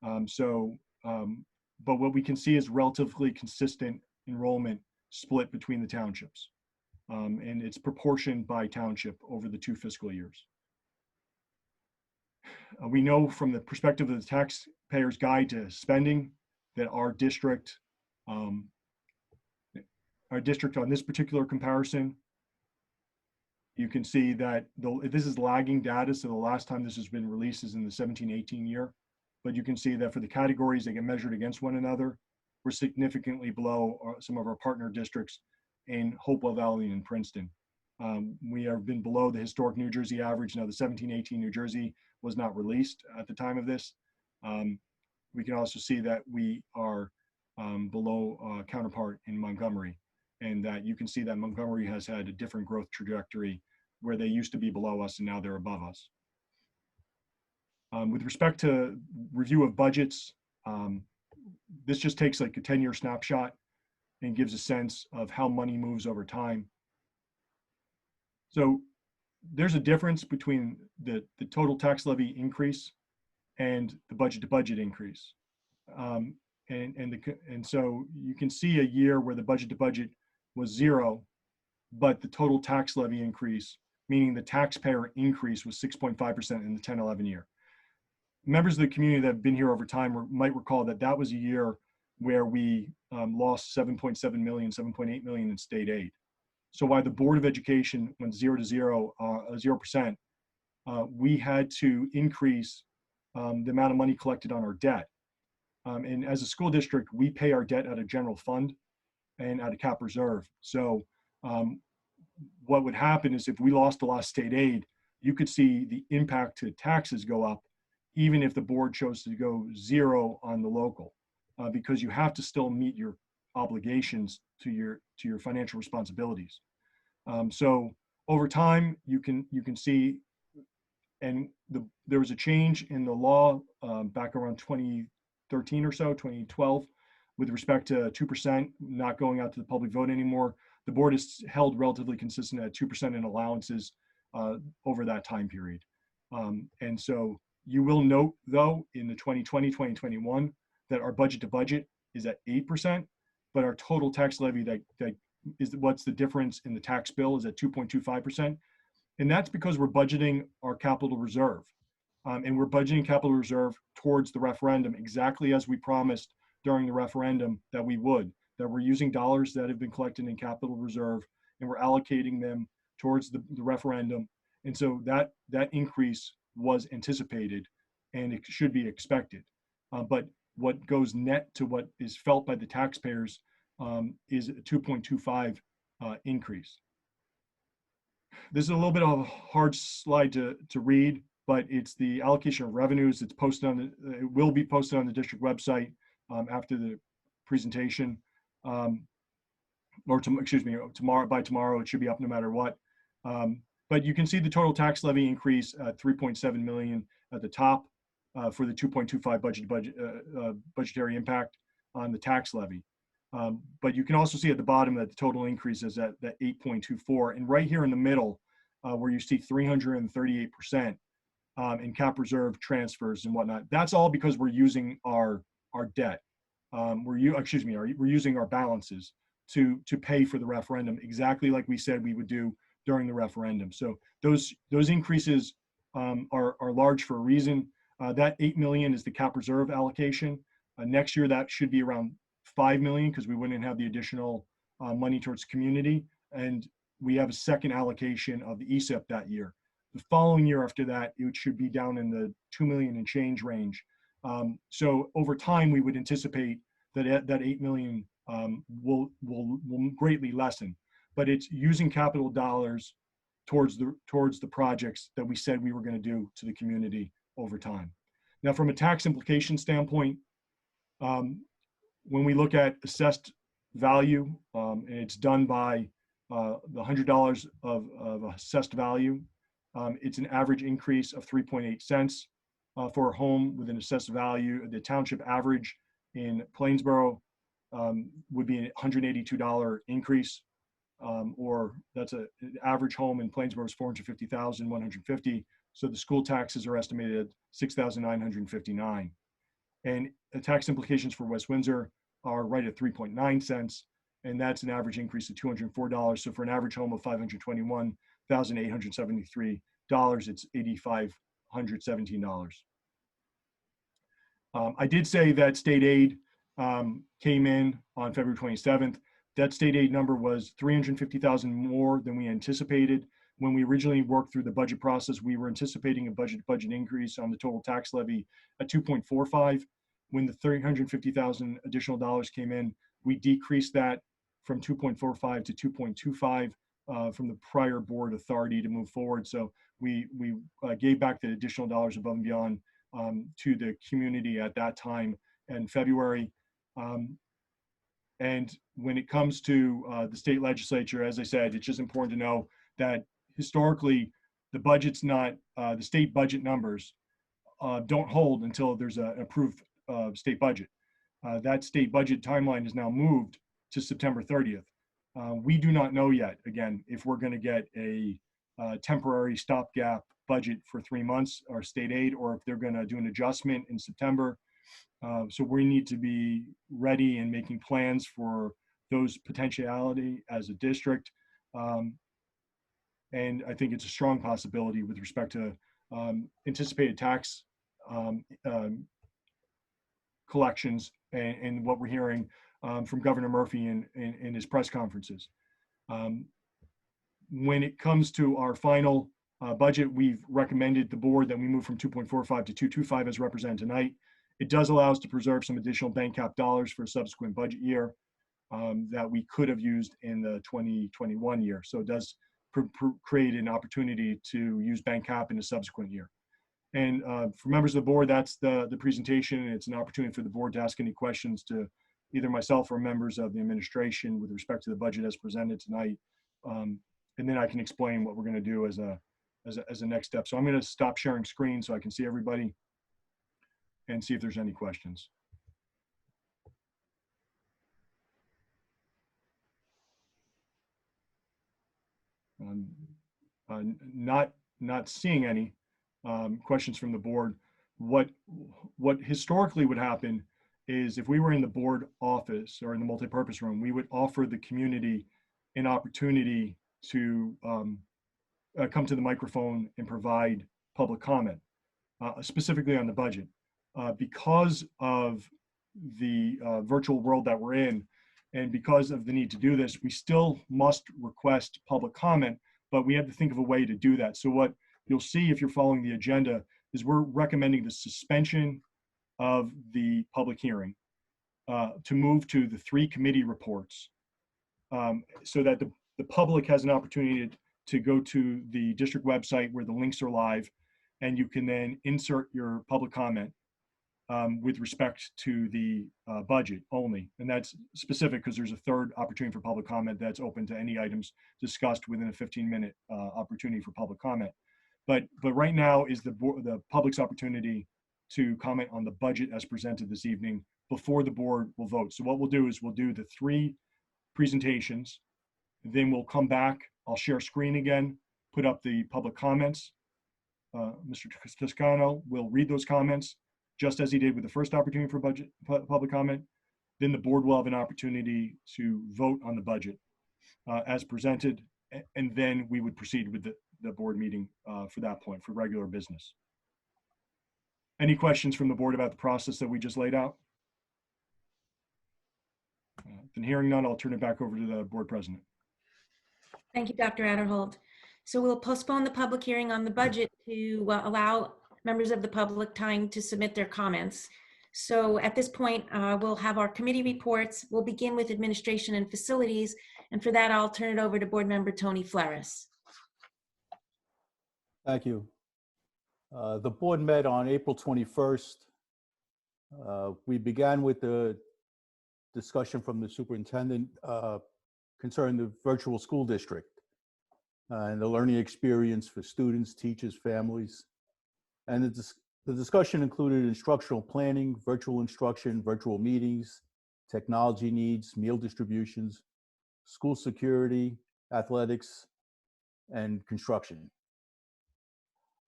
But what we can see is relatively consistent enrollment split between the townships. And it's proportioned by township over the 2 fiscal years. We know from the perspective of the taxpayer's guide to spending that our district on this particular comparison, you can see that this is lagging data. So the last time this has been released is in the 17-18 year. But you can see that for the categories that get measured against one another, we're significantly below some of our partner districts in Hopewell Valley and Princeton. We have been below the historic New Jersey average. Now the 17-18 New Jersey was not released at the time of this. We can also see that we are below counterpart in Montgomery, and that you can see that Montgomery has had a different growth trajectory where they used to be below us and now they're above us. With respect to review of budgets, this just takes like a 10-year snapshot and gives a sense of how money moves over time. So there's a difference between the total tax levy increase and the budget to budget increase. And so you can see a year where the budget to budget was 0, but the total tax levy increase, meaning the taxpayer increase, was 6.5% in the 10-11 year. Members of the community that have been here over time might recall that that was a year where we lost 7.7 million, 7.8 million in state aid. So while the Board of Education went 0%, we had to increase the amount of money collected on our debt. And as a school district, we pay our debt out of general fund and out of cap reserve. So what would happen is if we lost a lot of state aid, you could see the impact to taxes go up, even if the board chose to go 0 on the local, because you have to still meet your obligations to your financial responsibilities. So over time, you can see, and there was a change in the law back around 2013 or so, 2012, with respect to 2% not going out to the public vote anymore. The board is held relatively consistent at 2% in allowances over that time period. And so you will note, though, in the 2020, 2021, that our budget to budget is at 8%, but our total tax levy that is what's the difference in the tax bill is at 2.25%. And that's because we're budgeting our capital reserve. And we're budgeting capital reserve towards the referendum, exactly as we promised during the referendum that we would, that we're using dollars that have been collected in capital reserve and we're allocating them towards the referendum. And so that increase was anticipated and it should be expected. But what goes net to what is felt by the taxpayers is a 2.25 increase. This is a little bit of a hard slide to read, but it's the allocation of revenues. It's posted on it will be posted on the district website after the presentation, tomorrow. By tomorrow, it should be up no matter what. But you can see the total tax levy increase at 3.7 million at the top for the 2.25 budgetary impact on the tax levy. But you can also see at the bottom that the total increase is at that 8.24, and right here in the middle, where you see 338% in cap reserve transfers and whatnot. That's all because we're using our debt. We're using our balances to pay for the referendum, exactly like we said we would do during the referendum. So those increases are large for a reason. That 8 million is the cap reserve allocation. Next year, that should be around 5 million because we wouldn't have the additional money towards community. And we have a second allocation of the ESIP that year. The following year after that, it should be down in the 2 million and change range. So over time, we would anticipate that 8 million will greatly lessen, but it's using capital dollars towards the projects that we said we were going to do to the community over time. Now, from a tax implication standpoint, when we look at assessed value, and it's done by the $100 of assessed value, it's an average increase of 3.8 cents for a home with an assessed value. The township average in Plainsboro would be an $182 increase, or that's an average home in Plainsboro is $450,150. So the school taxes are estimated at $6,959. And the tax implications for West Windsor are right at 3.9 cents, and that's an average increase of $204. So for an average home of $521,873, it's $8,517. I did say that state aid came in on February 27th. That state aid number was 350,000 more than we anticipated. When we originally worked through the budget process, we were anticipating a budget increase on the total tax levy at 2.45. When the 350,000 additional dollars came in, we decreased that from 2.45 to 2.25 from the prior board authority to move forward. So we gave back the additional dollars above and beyond to the community at that time in February. And when it comes to the state legislature, as I said, it's just important to know that historically, the budget's not, the state budget numbers don't hold until there's an approved state budget. That state budget timeline is now moved to September 30th. We do not know yet, again, if we're going to get a temporary stopgap budget for 3 months or state aid, or if they're going to do an adjustment in September. So we need to be ready and making plans for those potentiality as a district. And I think it's a strong possibility with respect to anticipated tax collections and what we're hearing from Governor Murphy in his press conferences. When it comes to our final budget, we've recommended the board that we move from 2.45 to 2.25 as represented tonight. It does allow us to preserve some additional bank cap dollars for a subsequent budget year that we could have used in the 2021 year. So it does create an opportunity to use bank cap in a subsequent year. And for members of the board, that's the presentation. It's an opportunity for the board to ask any questions to either myself or members of the administration with respect to the budget as presented tonight. And then I can explain what we're going to do as a next step. So I'm going to stop sharing screen so I can see everybody and see if there's any questions. Not seeing any questions from the board. What historically would happen is if we were in the board office or in the multipurpose room, we would offer the community an opportunity to come to the microphone and provide public comment, specifically on the budget. Because of the virtual world that we're in, and because of the need to do this, we still must request public comment, but we have to think of a way to do that. So what you'll see if you're following the agenda is we're recommending the suspension of the public hearing to move to the 3 committee reports so that the public has an opportunity to go to the district website where the links are live, and you can then insert your public comment with respect to the budget only. And that's specific because there's a third opportunity for public comment that's open to any items discussed within a 15-minute opportunity for public comment. But right now is the public's opportunity to comment on the budget as presented this evening before the board will vote. So what we'll do is we'll do the 3 presentations, then we'll come back, I'll share screen again, put up the public comments. Mr. Toscano will read those comments just as he did with the first opportunity for public comment. Then the board will have an opportunity to vote on the budget as presented, and then we would proceed with the board meeting for that point for regular business. Any questions from the board about the process that we just laid out? Then hearing none, I'll turn it back over to the board president. Thank you, Dr. Adderhold. So we'll postpone the public hearing on the budget to allow members of the public time to submit their comments. So at this point, we'll have our committee reports. We'll begin with administration and facilities. And for that, I'll turn it over to board member Tony Flaris. Thank you. The board met on April 21st. We began with the discussion from the superintendent concerning the virtual school district and the learning experience for students, teachers, families. And the discussion included instructional planning, virtual instruction, virtual meetings, technology needs, meal distributions, school security, athletics, and construction.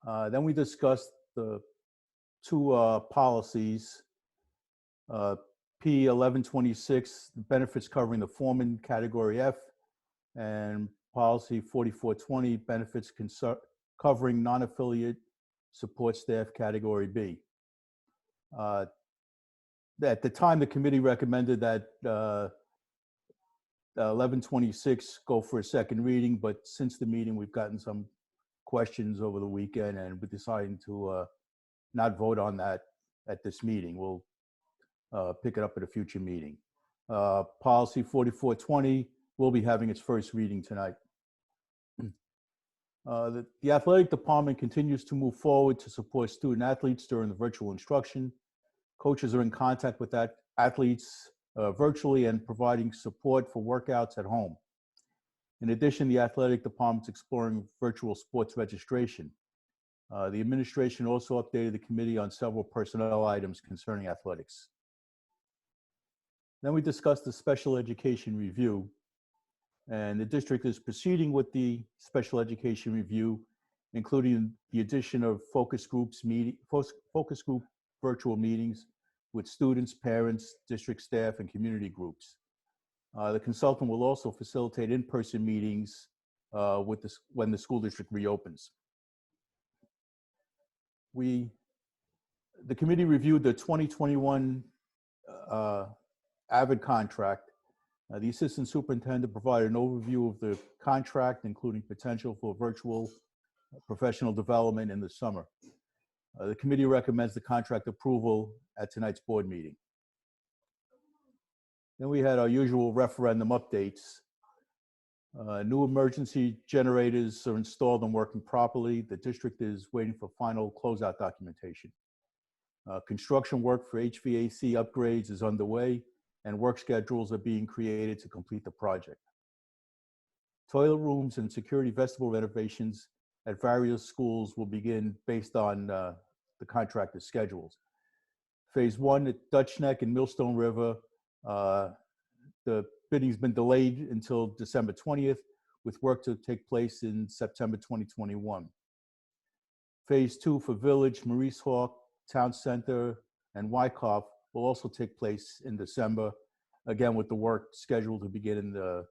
Then we discussed the 2 policies, P1126, benefits covering the foreman category F, and policy 4420, benefits covering non-affiliate support staff category B. At the time, the committee recommended that 1126 go for a second reading, but since the meeting, we've gotten some questions over the weekend, and we're deciding to not vote on that at this meeting. We'll pick it up at a future meeting. Policy 4420 will be having its first reading tonight. The athletic department continues to move forward to support student athletes during the virtual instruction. Coaches are in contact with athletes virtually and providing support for workouts at home. In addition, the athletic department is exploring virtual sports registration. The administration also updated the committee on several personnel items concerning athletics. Then we discussed the special education review, and the district is proceeding with the special education review, including the addition of focus group virtual meetings with students, parents, district staff, and community groups. The consultant will also facilitate in-person meetings when the school district reopens. The committee reviewed the 2021 AVID contract. The assistant superintendent provided an overview of the contract, including potential for virtual professional development in the summer. The committee recommends the contract approval at tonight's board meeting. Then we had our usual referendum updates. New emergency generators are installed and working properly. The district is waiting for final closeout documentation. Construction work for HVAC upgrades is underway, and work schedules are being created to complete the project. Toilet rooms and security vestibule renovations at various schools will begin based on the contracted schedules. Phase 1 at Dutch Neck and Millstone River, the bidding's been delayed until December 20th, with work to take place in September 2021. Phase 2 for Village, Maurice Hawk, Town Center, and Wyckoff will also take place in December, again with the work scheduled to begin in the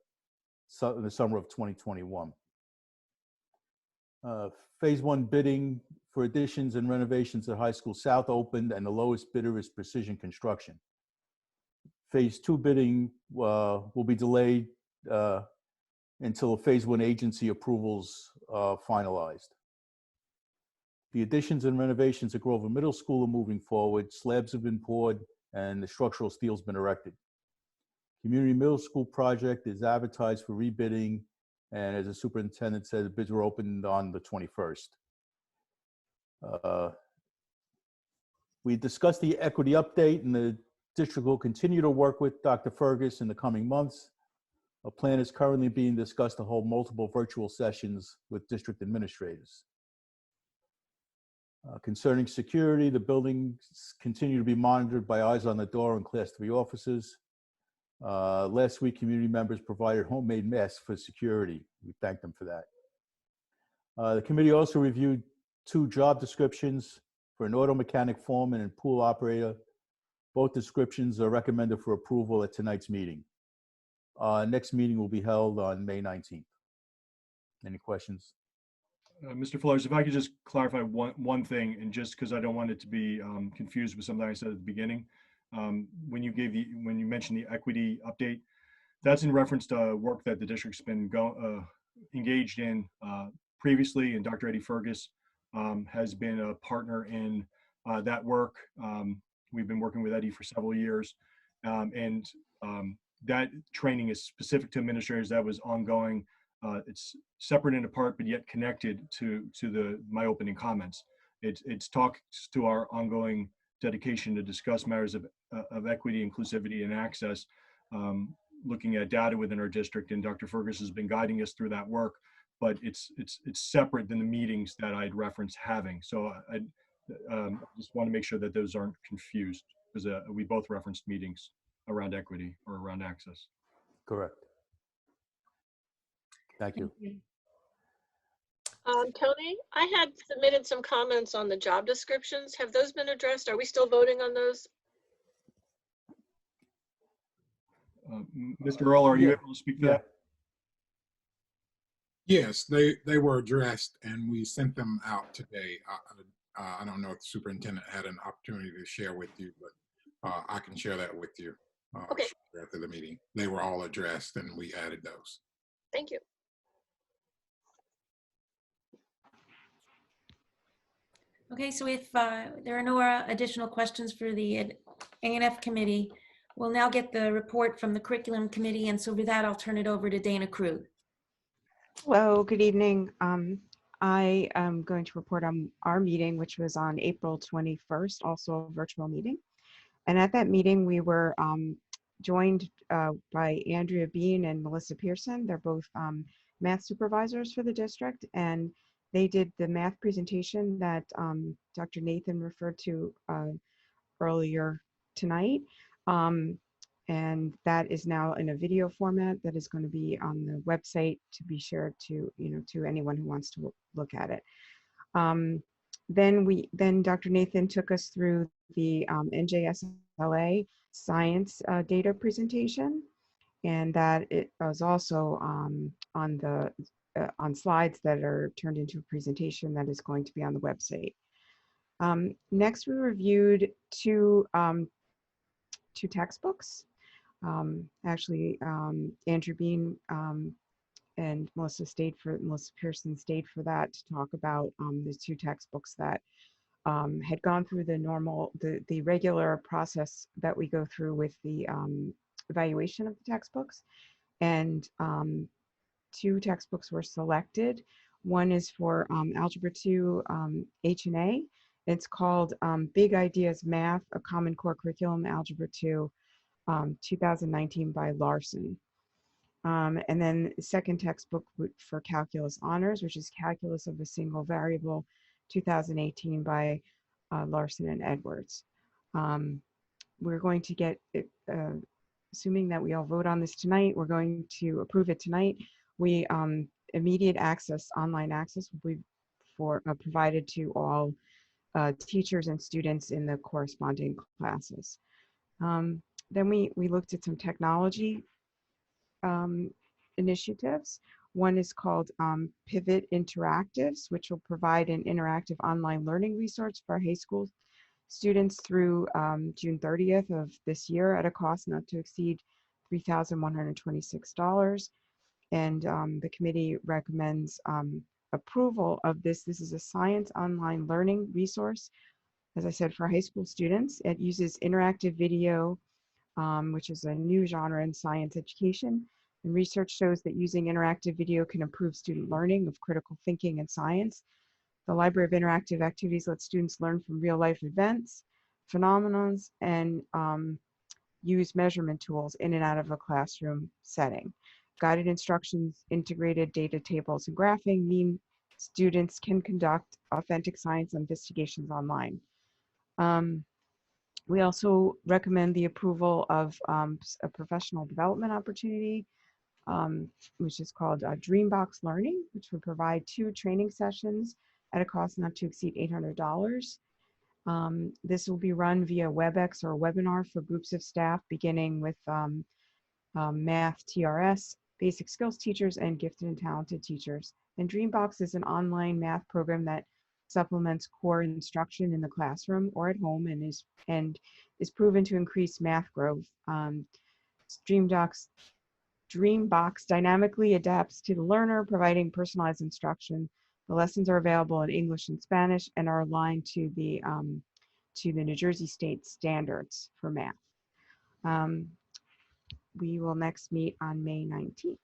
summer of 2021. Phase 1 bidding for additions and renovations at High School South opened, and the lowest bidder is Precision Construction. Phase 2 bidding will be delayed until Phase 1 agency approvals are finalized. The additions and renovations at Grover Middle School are moving forward. Slabs have been poured and the structural steel's been erected. Community Middle School project is advertised for rebidding, and as the superintendent said, the bids were opened on the 21st. We discussed the equity update, and the district will continue to work with Dr. Fergus in the coming months. A plan is currently being discussed to hold multiple virtual sessions with district administrators. Concerning security, the buildings continue to be monitored by eyes on the door and Class 3 officers. Last week, community members provided homemade masks for security. We thank them for that. The committee also reviewed 2 job descriptions for an auto mechanic foreman and pool operator. Both descriptions are recommended for approval at tonight's meeting. Next meeting will be held on May 19th. Any questions? Mr. Flores, if I could just clarify one thing, and just because I don't want it to be confused with something I said at the beginning. When you mentioned the equity update, that's in reference to work that the district's been engaged in previously, and Dr. Eddie Fergus has been a partner in that work. We've been working with Eddie for several years, and that training is specific to administrators. That was ongoing. It's separate and apart, but yet connected to my opening comments. It's talks to our ongoing dedication to discuss matters of equity, inclusivity, and access, looking at data within our district. And Dr. Fergus has been guiding us through that work, but it's separate than the meetings that I'd referenced having. So I just want to make sure that those aren't confused, because we both referenced meetings around equity or around access. Correct. Thank you. Tony, I had submitted some comments on the job descriptions. Have those been addressed? Are we still voting on those? Mr. Earl, are you able to speak to that? Yes, they were addressed, and we sent them out today. I don't know if the superintendent had an opportunity to share with you, but I can share that with you Okay. after the meeting. They were all addressed, and we added those. Thank you. Okay, so if there are no additional questions for the A&F committee, we'll now get the report from the curriculum committee. And so with that, I'll turn it over to Dana Krug. Hello, good evening. I am going to report on our meeting, which was on April 21st, also a virtual meeting. And at that meeting, we were joined by Andrea Bean and Melissa Pearson. They're both math supervisors for the district, and they did the math presentation that Dr. Nathan referred to earlier tonight. And that is now in a video format that is going to be on the website to be shared to, to anyone who wants to look at it. Then Dr. Nathan took us through the NJSLA science data presentation, and that it was also on slides that are turned into a presentation that is going to be on the website. Next, we reviewed two textbooks. Actually, Andrew Bean and Melissa Pearson stayed for that to talk about the two textbooks that had gone through the regular process that we go through with the evaluation of the textbooks. And two textbooks were selected. One is for Algebra 2 H&A. It's called Big Ideas Math, a Common Core Curriculum, Algebra 2, 2019 by Larson. And then the second textbook for Calculus Honors, which is Calculus of a Single Variable, 2018 by Larson and Edwards. We're going to get, assuming that we all vote on this tonight, we're going to approve it tonight. We immediate access, online access will be provided to all teachers and students in the corresponding classes. Then we looked at some technology initiatives. One is called Pivot Interactives, which will provide an interactive online learning resource for high school students through June 30th of this year at a cost not to exceed $3,126. And the committee recommends approval of this. This is a science online learning resource, as I said, for high school students. It uses interactive video, which is a new genre in science education. And research shows that using interactive video can improve student learning of critical thinking and science. The Library of Interactive Activities lets students learn from real-life events, phenomena, and use measurement tools in and out of a classroom setting. Guided instructions, integrated data tables, and graphing mean students can conduct authentic science investigations online. We also recommend the approval of a professional development opportunity, which is called Dreambox Learning, which would provide 2 training sessions at a cost not to exceed $800. This will be run via WebEx or webinar for groups of staff, beginning with math, TRS, basic skills teachers, and gifted and talented teachers. And Dreambox is an online math program that supplements core instruction in the classroom or at home and is proven to increase math growth. Dreambox dynamically adapts to the learner, providing personalized instruction. The lessons are available in English and Spanish and are aligned to the New Jersey State standards for math. We will next meet on May 19th.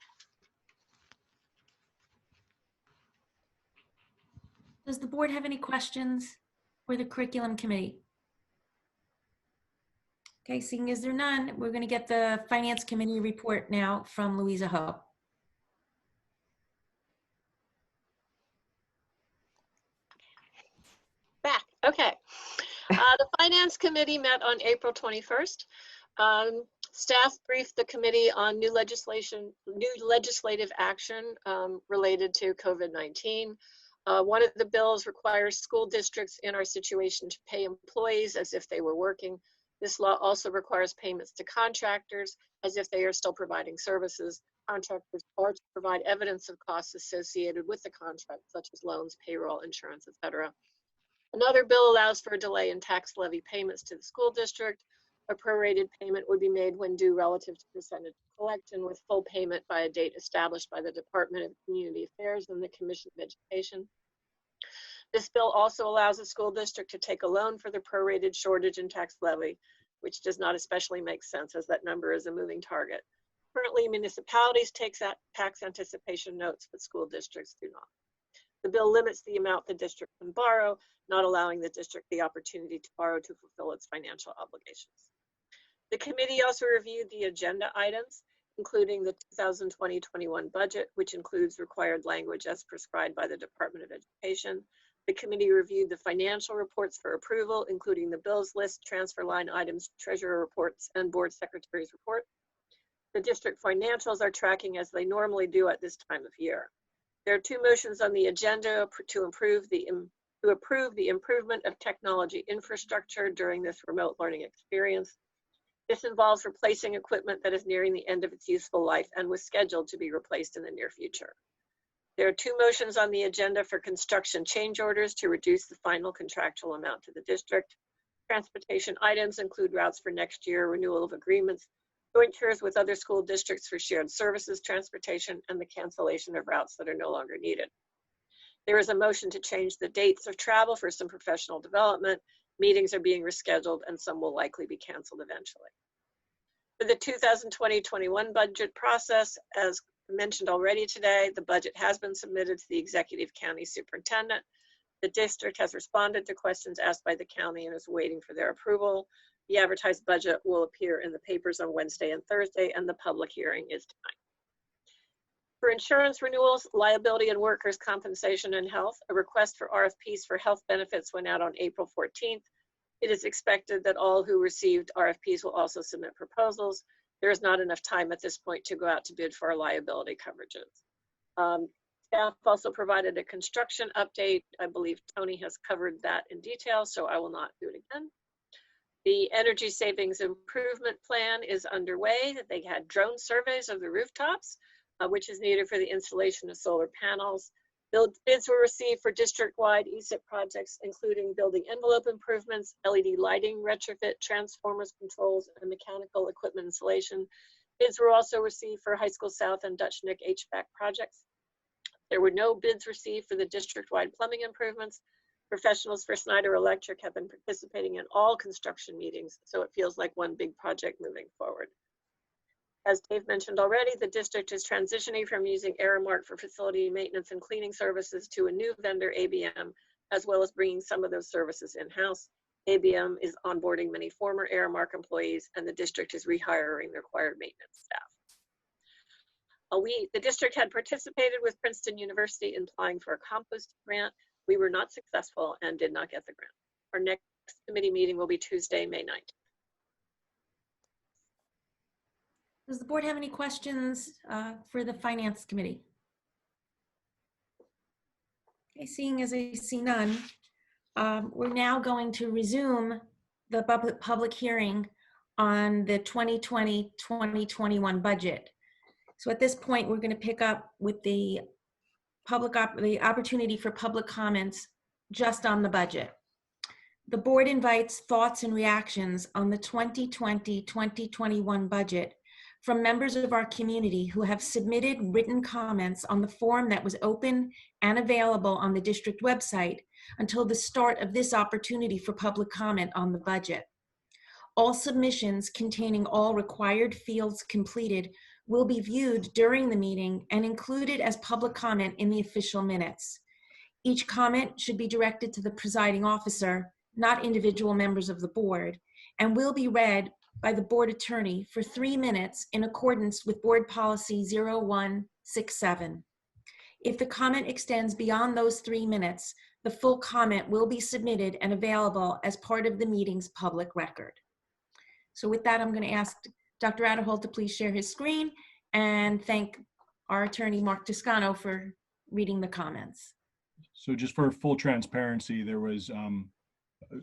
Does the board have any questions for the curriculum committee? Okay, seeing as there are none, we're going to get the finance committee report now from Louisa Ho. Back, okay. The finance committee met on April 21st. Staff briefed the committee on new legislative action related to COVID-19. One of the bills requires school districts in our situation to pay employees as if they were working. This law also requires payments to contractors as if they are still providing services. Contractors are to provide evidence of costs associated with the contract, such as loans, payroll, insurance, etc. Another bill allows for a delay in tax levy payments to the school district. A prorated payment would be made when due relative to percentage of collection, with full payment by a date established by the Department of Community Affairs and the Commission of Education. This bill also allows a school district to take a loan for the prorated shortage in tax levy, which does not especially make sense as that number is a moving target. Currently, municipalities take tax anticipation notes, but school districts do not. The bill limits the amount the district can borrow, not allowing the district the opportunity to borrow to fulfill its financial obligations. The committee also reviewed the agenda items, including the 2020-21 budget, which includes required language as prescribed by the Department of Education. The committee reviewed the financial reports for approval, including the bills list, transfer line items, treasurer reports, and board secretary's report. The district financials are tracking as they normally do at this time of year. There are 2 motions on the agenda to approve the improvement of technology infrastructure during this remote learning experience. This involves replacing equipment that is nearing the end of its useful life and was scheduled to be replaced in the near future. There are 2 motions on the agenda for construction change orders to reduce the final contractual amount to the district. Transportation items include routes for next year, renewal of agreements, joint tours with other school districts for shared services, transportation, and the cancellation of routes that are no longer needed. There is a motion to change the dates of travel for some professional development. Meetings are being rescheduled and some will likely be canceled eventually. For the 2020-21 budget process, as mentioned already today, the budget has been submitted to the Executive County Superintendent. The district has responded to questions asked by the county and is waiting for their approval. The advertised budget will appear in the papers on Wednesday and Thursday, and the public hearing is tonight. For insurance renewals, liability and workers' compensation and health, a request for RFPs for health benefits went out on April 14th. It is expected that all who received RFPs will also submit proposals. There is not enough time at this point to go out to bid for our liability coverages. Staff also provided a construction update. I believe Tony has covered that in detail, so I will not do it again. The energy savings improvement plan is underway. They had drone surveys of the rooftops, which is needed for the installation of solar panels. Bids were received for district-wide ESIP projects, including building envelope improvements, LED lighting, retrofit, transformers, controls, and mechanical equipment installation. Bids were also received for High School South and Dutch Neck HVAC projects. There were no bids received for the district-wide plumbing improvements. Professionals for Snyder Electric have been participating in all construction meetings, so it feels like one big project moving forward. As Dave mentioned already, the district is transitioning from using Aramark for facility maintenance and cleaning services to a new vendor, ABM, as well as bringing some of those services in-house. ABM is onboarding many former Aramark employees, and the district is rehiring the required maintenance staff. The district had participated with Princeton University in applying for a compost grant. We were not successful and did not get the grant. Our next committee meeting will be Tuesday, May 9th. Does the board have any questions for the Finance Committee? Okay, seeing as I see none, we're now going to resume the public hearing on the 2020-2021 budget. So at this point, we're going to pick up with the opportunity for public comments just on the budget. The board invites thoughts and reactions on the 2020-2021 budget from members of our community who have submitted written comments on the form that was open and available on the district website until the start of this opportunity for public comment on the budget. All submissions containing all required fields completed will be viewed during the meeting and included as public comment in the official minutes. Each comment should be directed to the presiding officer, not individual members of the board, and will be read by the board attorney for 3 minutes in accordance with Board Policy 0167. If the comment extends beyond those 3 minutes, the full comment will be submitted and available as part of the meeting's public record. So with that, I'm going to ask Dr. Aderholt to please share his screen and thank our attorney, Mark Toscano, for reading the comments. So just for full transparency, there was,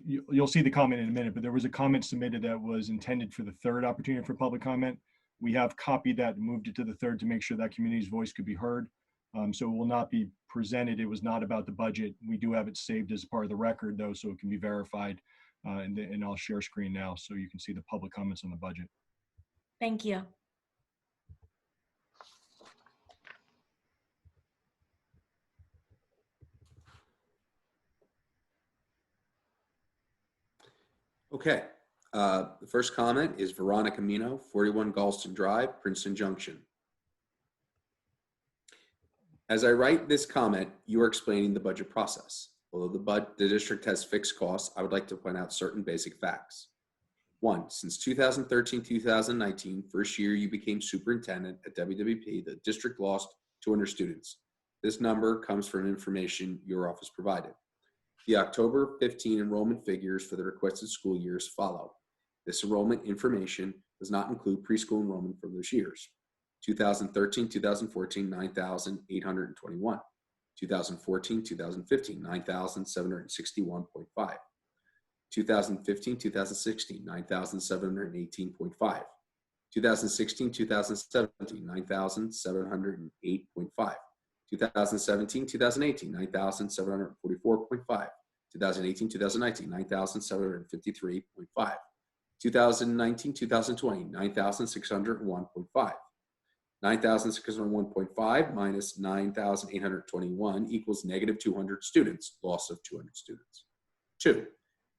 you'll see the comment in a minute, but there was a comment submitted that was intended for the third opportunity for public comment. We have copied that and moved it to the third to make sure that community's voice could be heard. So it will not be presented. It was not about the budget. We do have it saved as part of the record though, so it can be verified. And I'll share screen now so you can see the public comments on the budget. Thank you. Okay, the first comment is Veronica Mino, 41 Galston Drive, Princeton Junction. As I write this comment, you are explaining the budget process. Although the district has fixed costs, I would like to point out certain basic facts. 1, since 2013-2019, first year you became superintendent at WWP, the district lost 200 students. This number comes from information your office provided. The October 15 enrollment figures for the requested school years follow. This enrollment information does not include preschool enrollment from those years. 2013-2014, 9,821. 2014-2015, 9,761.5. 2015-2016, 9,718.5. 2016-2017, 9,708.5. 2017-2018, 9,744.5. 2018-2019, 9,753.5. 2019-2020, 9,601.5. 9,601.5 minus 9,821 equals negative 200 students, loss of 200 students. 2,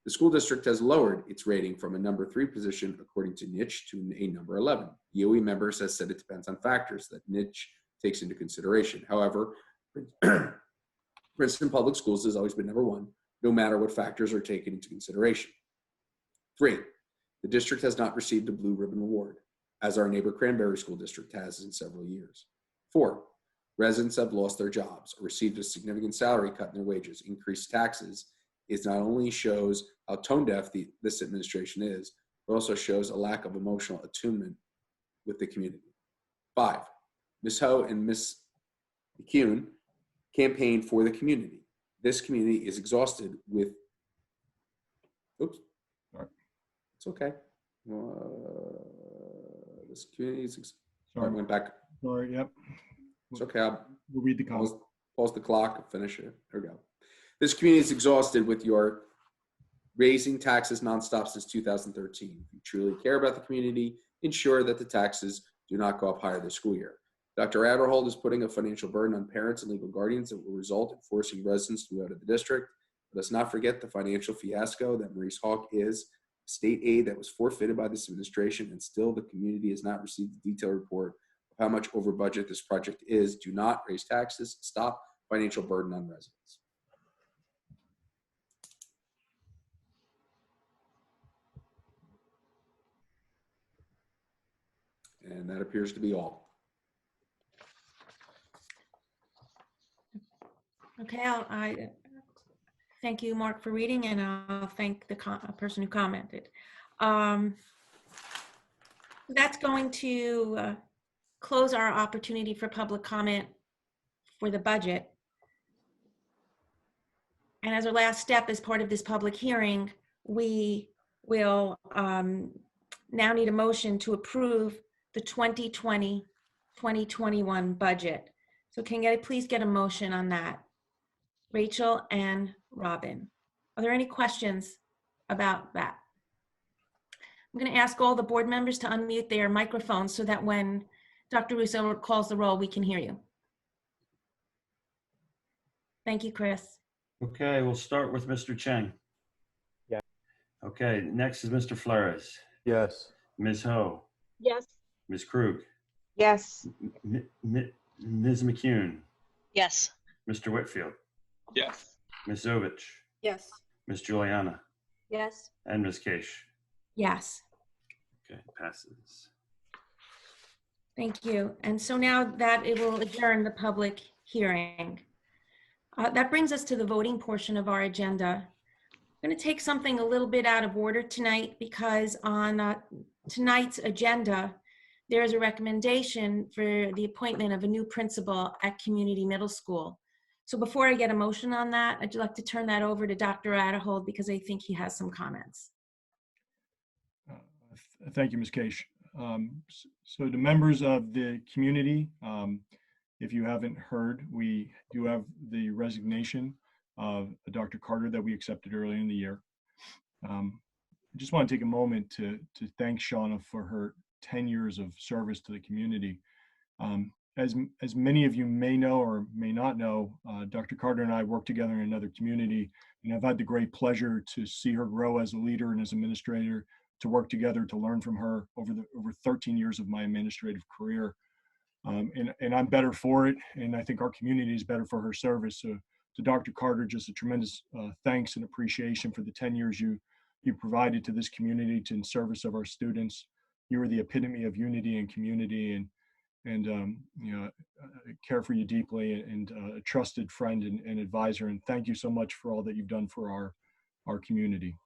the school district has lowered its rating from a number 3 position according to niche to a number 11. DOE members has said it depends on factors that niche takes into consideration. However, Princeton Public Schools has always been number 1, no matter what factors are taken into consideration. 3, the district has not received a Blue Ribbon Award, as our neighbor Cranberry School District has in several years. 4, residents have lost their jobs or received a significant salary cut in their wages. Increased taxes is not only shows how tone deaf this administration is, but also shows a lack of emotional attunement with the community. 5, Ms. Ho and Ms. McCune campaigned for the community. This community is exhausted with, oops, sorry. It's okay. This community is, Sorry. I went back. Sorry, yep. It's okay. We'll read the comment. Pause the clock, finish it. There we go. This community is exhausted with your raising taxes nonstop since 2013. If you truly care about the community, ensure that the taxes do not go up higher this school year. Dr. Adderhold is putting a financial burden on parents and legal guardians that will result in forcing residents to move out of the district. Let's not forget the financial fiasco that Maurice Hawk is, state aid that was forfeited by this administration, and still the community has not received a detailed report of how much over budget this project is. Do not raise taxes. Stop financial burden on residents. And that appears to be all. Okay, I thank you, Mark, for reading, and I'll thank the person who commented. That's going to close our opportunity for public comment for the budget. And as our last step, as part of this public hearing, we will now need a motion to approve the 2020-2021 budget. So can I please get a motion on that? Rachel and Robin. Are there any questions about that? I'm going to ask all the board members to unmute their microphones so that when Dr. Russo calls the roll, we can hear you. Thank you, Chris. Okay, we'll start with Mr. Cheng. Yeah. Okay, next is Mr. Flores. Yes. Ms. Ho. Yes. Ms. Krug. Yes. Ms. McCune. Yes. Mr. Whitfield. Yes. Ms. Zovich. Yes. Ms. Juliana. Yes. And Ms. Case. Yes. Okay, passes. Thank you. And so now that it will adjourn the public hearing. That brings us to the voting portion of our agenda. I'm going to take something a little bit out of order tonight because on tonight's agenda, there is a recommendation for the appointment of a new principal at Community Middle School. So before I get a motion on that, I'd like to turn that over to Dr. Adderhold because I think he has some comments. Thank you, Ms. Case. So the members of the community, if you haven't heard, we do have the resignation of Dr. Carter that we accepted earlier in the year. I just want to take a moment to thank Shauna for her 10 years of service to the community. As many of you may know or may not know, Dr. Carter and I worked together in another community, and I've had the great pleasure to see her grow as a leader and as administrator, to work together, to learn from her over 13 years of my administrative career. And I'm better for it, and I think our community is better for her service. So to Dr. Carter, just a tremendous thanks and appreciation for the 10 years you provided to this community in service of our students. You were the epitome of unity and community, and you know, I care for you deeply, and a trusted friend and advisor. And thank you so much for all that you've done for our community.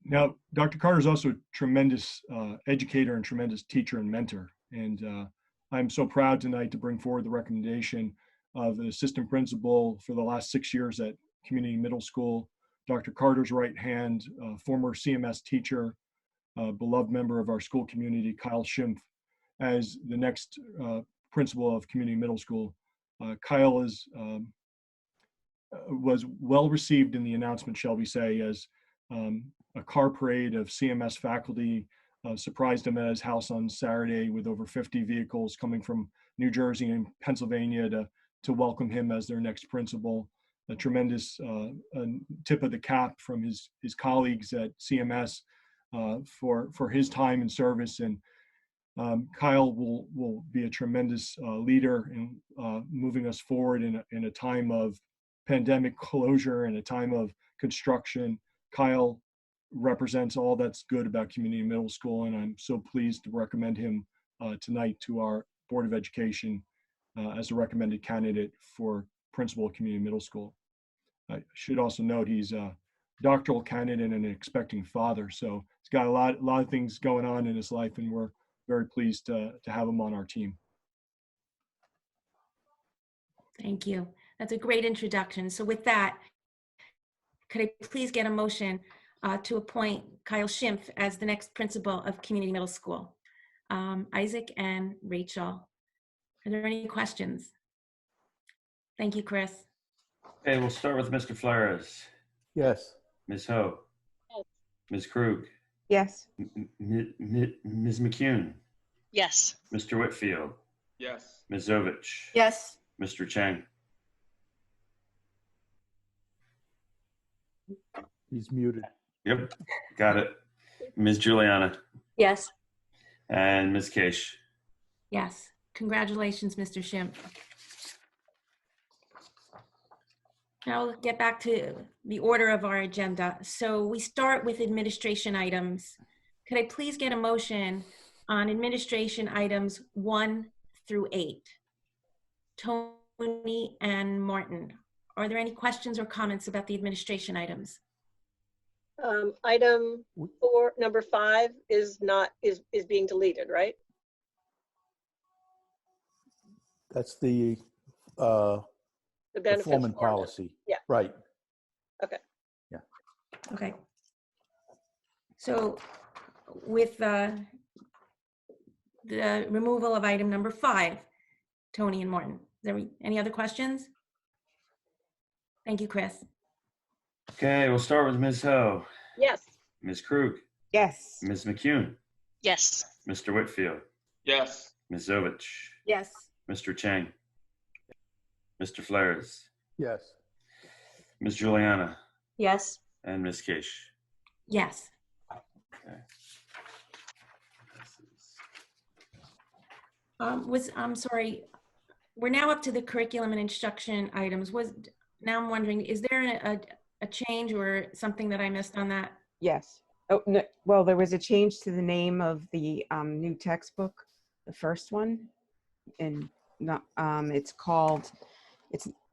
Now, Dr. Carter is also a tremendous educator and tremendous teacher and mentor. And I'm so proud tonight to bring forward the recommendation of the assistant principal for the last 6 years at Community Middle School, Dr. Carter's right hand, former CMS teacher, beloved member of our school community, Kyle Schimpf, as the next principal of Community Middle School. Kyle was well received in the announcement, shall we say, as a car parade of CMS faculty surprised him at his house on Saturday with over 50 vehicles coming from New Jersey and Pennsylvania to welcome him as their next principal. A tremendous tip of the cap from his colleagues at CMS for his time and service. And Kyle will be a tremendous leader in moving us forward in a time of pandemic closure and a time of construction. Kyle represents all that's good about Community Middle School, and I'm so pleased to recommend him tonight to our Board of Education as a recommended candidate for principal at Community Middle School. I should also note he's a doctoral candidate and an expecting father, so he's got a lot of things going on in his life, and we're very pleased to have him on our team. Thank you. That's a great introduction. So with that, could I please get a motion to appoint Kyle Schimpf as the next principal of Community Middle School? Isaac and Rachel, are there any questions? Thank you, Chris. Okay, we'll start with Mr. Flores. Yes. Ms. Ho. Yes. Ms. Krug. Yes. Ms. McCune. Yes. Mr. Whitfield. Yes. Ms. Zovich. Yes. Mr. Chang. He's muted. Yep, got it. Ms. Juliana Yes. and Ms. Case. Yes. Congratulations, Mr. Schimpf. Now we'll get back to the order of our agenda. So we start with administration items. Could I please get a motion on administration items 1 through 8? Tony and Martin, are there any questions or comments about the administration items? Item 4, number 5 is being deleted, right? That's the The benefits performance formula. policy. Yeah. Right. Okay. So with the removal of item number 5, Tony and Martin, is there any other questions? Thank you, Chris. Okay, we'll start with Ms. Ho. Yes. Ms. Krug. Yes. Ms. McCune. Yes. Mr. Whitfield. Yes. Ms. Zovich. Yes. Mr. Chang. Mr. Flores. Yes. Ms. Juliana Yes. and Ms. Case. Yes. Okay. I'm sorry, we're now up to the curriculum and instruction items. Now I'm wondering, is there a change or something that I missed on that? Yes. Oh, no, well, there was a change to the name of the new textbook, the first one, and not,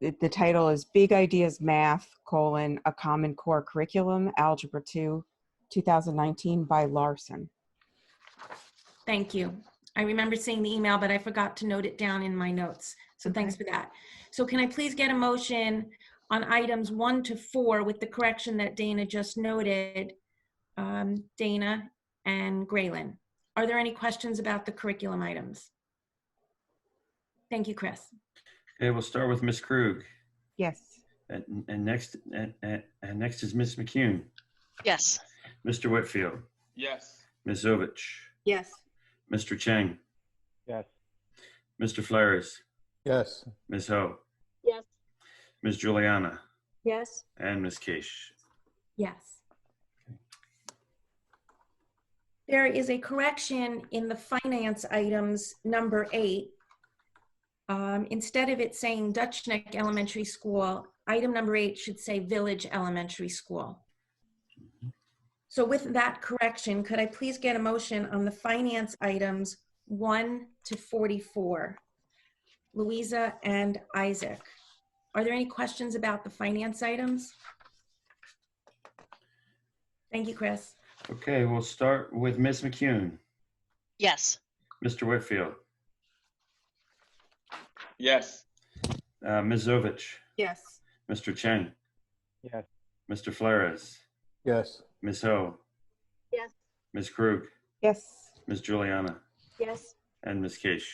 the title is Big Ideas Math: A Common Core Curriculum, Algebra 2, 2019 by Larson. Thank you. I remember seeing the email, but I forgot to note it down in my notes. So thanks for that. So can I please get a motion on items 1 to 4 with the correction that Dana just noted, Dana and Graylin? Are there any questions about the curriculum items? Thank you, Chris. Okay, we'll start with Ms. Krug. Yes. And next is Ms. McCune. Yes. Mr. Whitfield. Yes. Ms. Zovich. Yes. Mr. Chang. Yes. Mr. Flores. Yes. Ms. Ho. Yes. Ms. Juliana Yes. and Ms. Case. Yes. There is a correction in the finance items number 8. Instead of it saying Dutch Neck Elementary School, item number 8 should say Village Elementary School. So with that correction, could I please get a motion on the finance items 1 to 44? Louisa and Isaac. Are there any questions about the finance items? Thank you, Chris. Okay, we'll start with Ms. McCune. Yes. Mr. Whitfield. Yes. Ms. Zovich. Yes. Mr. Chang. Yes. Mr. Flores. Yes. Ms. Ho. Yes. Ms. Krug. Yes. Ms. Juliana Yes. and Ms. Case.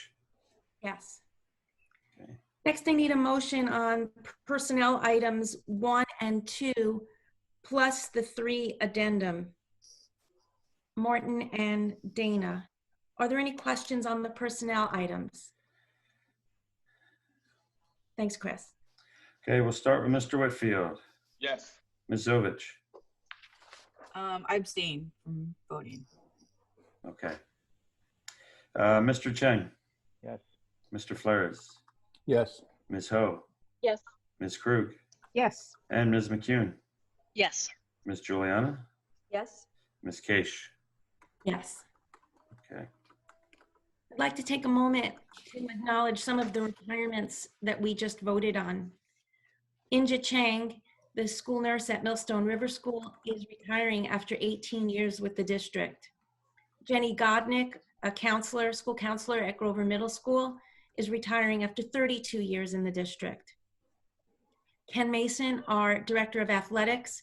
Yes. Okay. Next, I need a motion on personnel items 1 and 2 plus the 3 addendum. Martin and Dana. Are there any questions on the personnel items? Thanks, Chris. Okay, we'll start with Mr. Whitfield. Yes. Ms. Zovich. I abstain from voting. Okay. Mr. Cheng. Yes. Mr. Flores. Yes. Ms. Ho. Yes. Ms. Krug. Yes. And Ms. McCune. Yes. Ms. Juliana. Yes. Ms. Case. Yes. Okay. I'd like to take a moment to acknowledge some of the retirements that we just voted on. Inja Chang, the school nurse at Millstone River School, is retiring after 18 years with the district. Jenny Godnick, a counselor, school counselor at Grover Middle School, is retiring after 32 years in the district. Ken Mason, our director of athletics,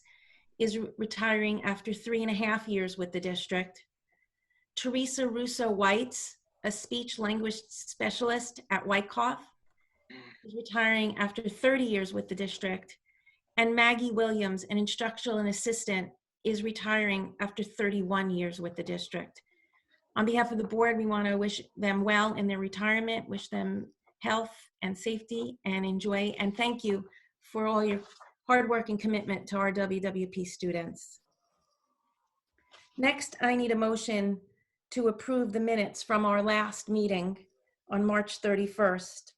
is retiring after 3.5 years with the district. Teresa Russo Whites, a speech language specialist at Wyckoff, is retiring after 30 years with the district. And Maggie Williams, an instructional assistant, is retiring after 31 years with the district. On behalf of the board, we want to wish them well in their retirement, wish them health and safety and enjoy, and thank you for all your hard work and commitment to our WWP students. Next, I need a motion to approve the minutes from our last meeting on March 31st.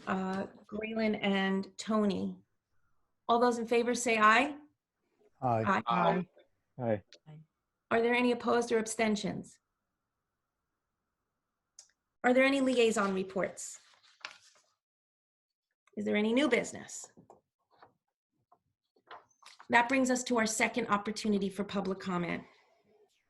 Graylin and Tony. All those in favor say aye. Aye. Aye. Aye. Are there any opposed or abstentions? Are there any liaison reports? Is there any new business? That brings us to our second opportunity for public comment.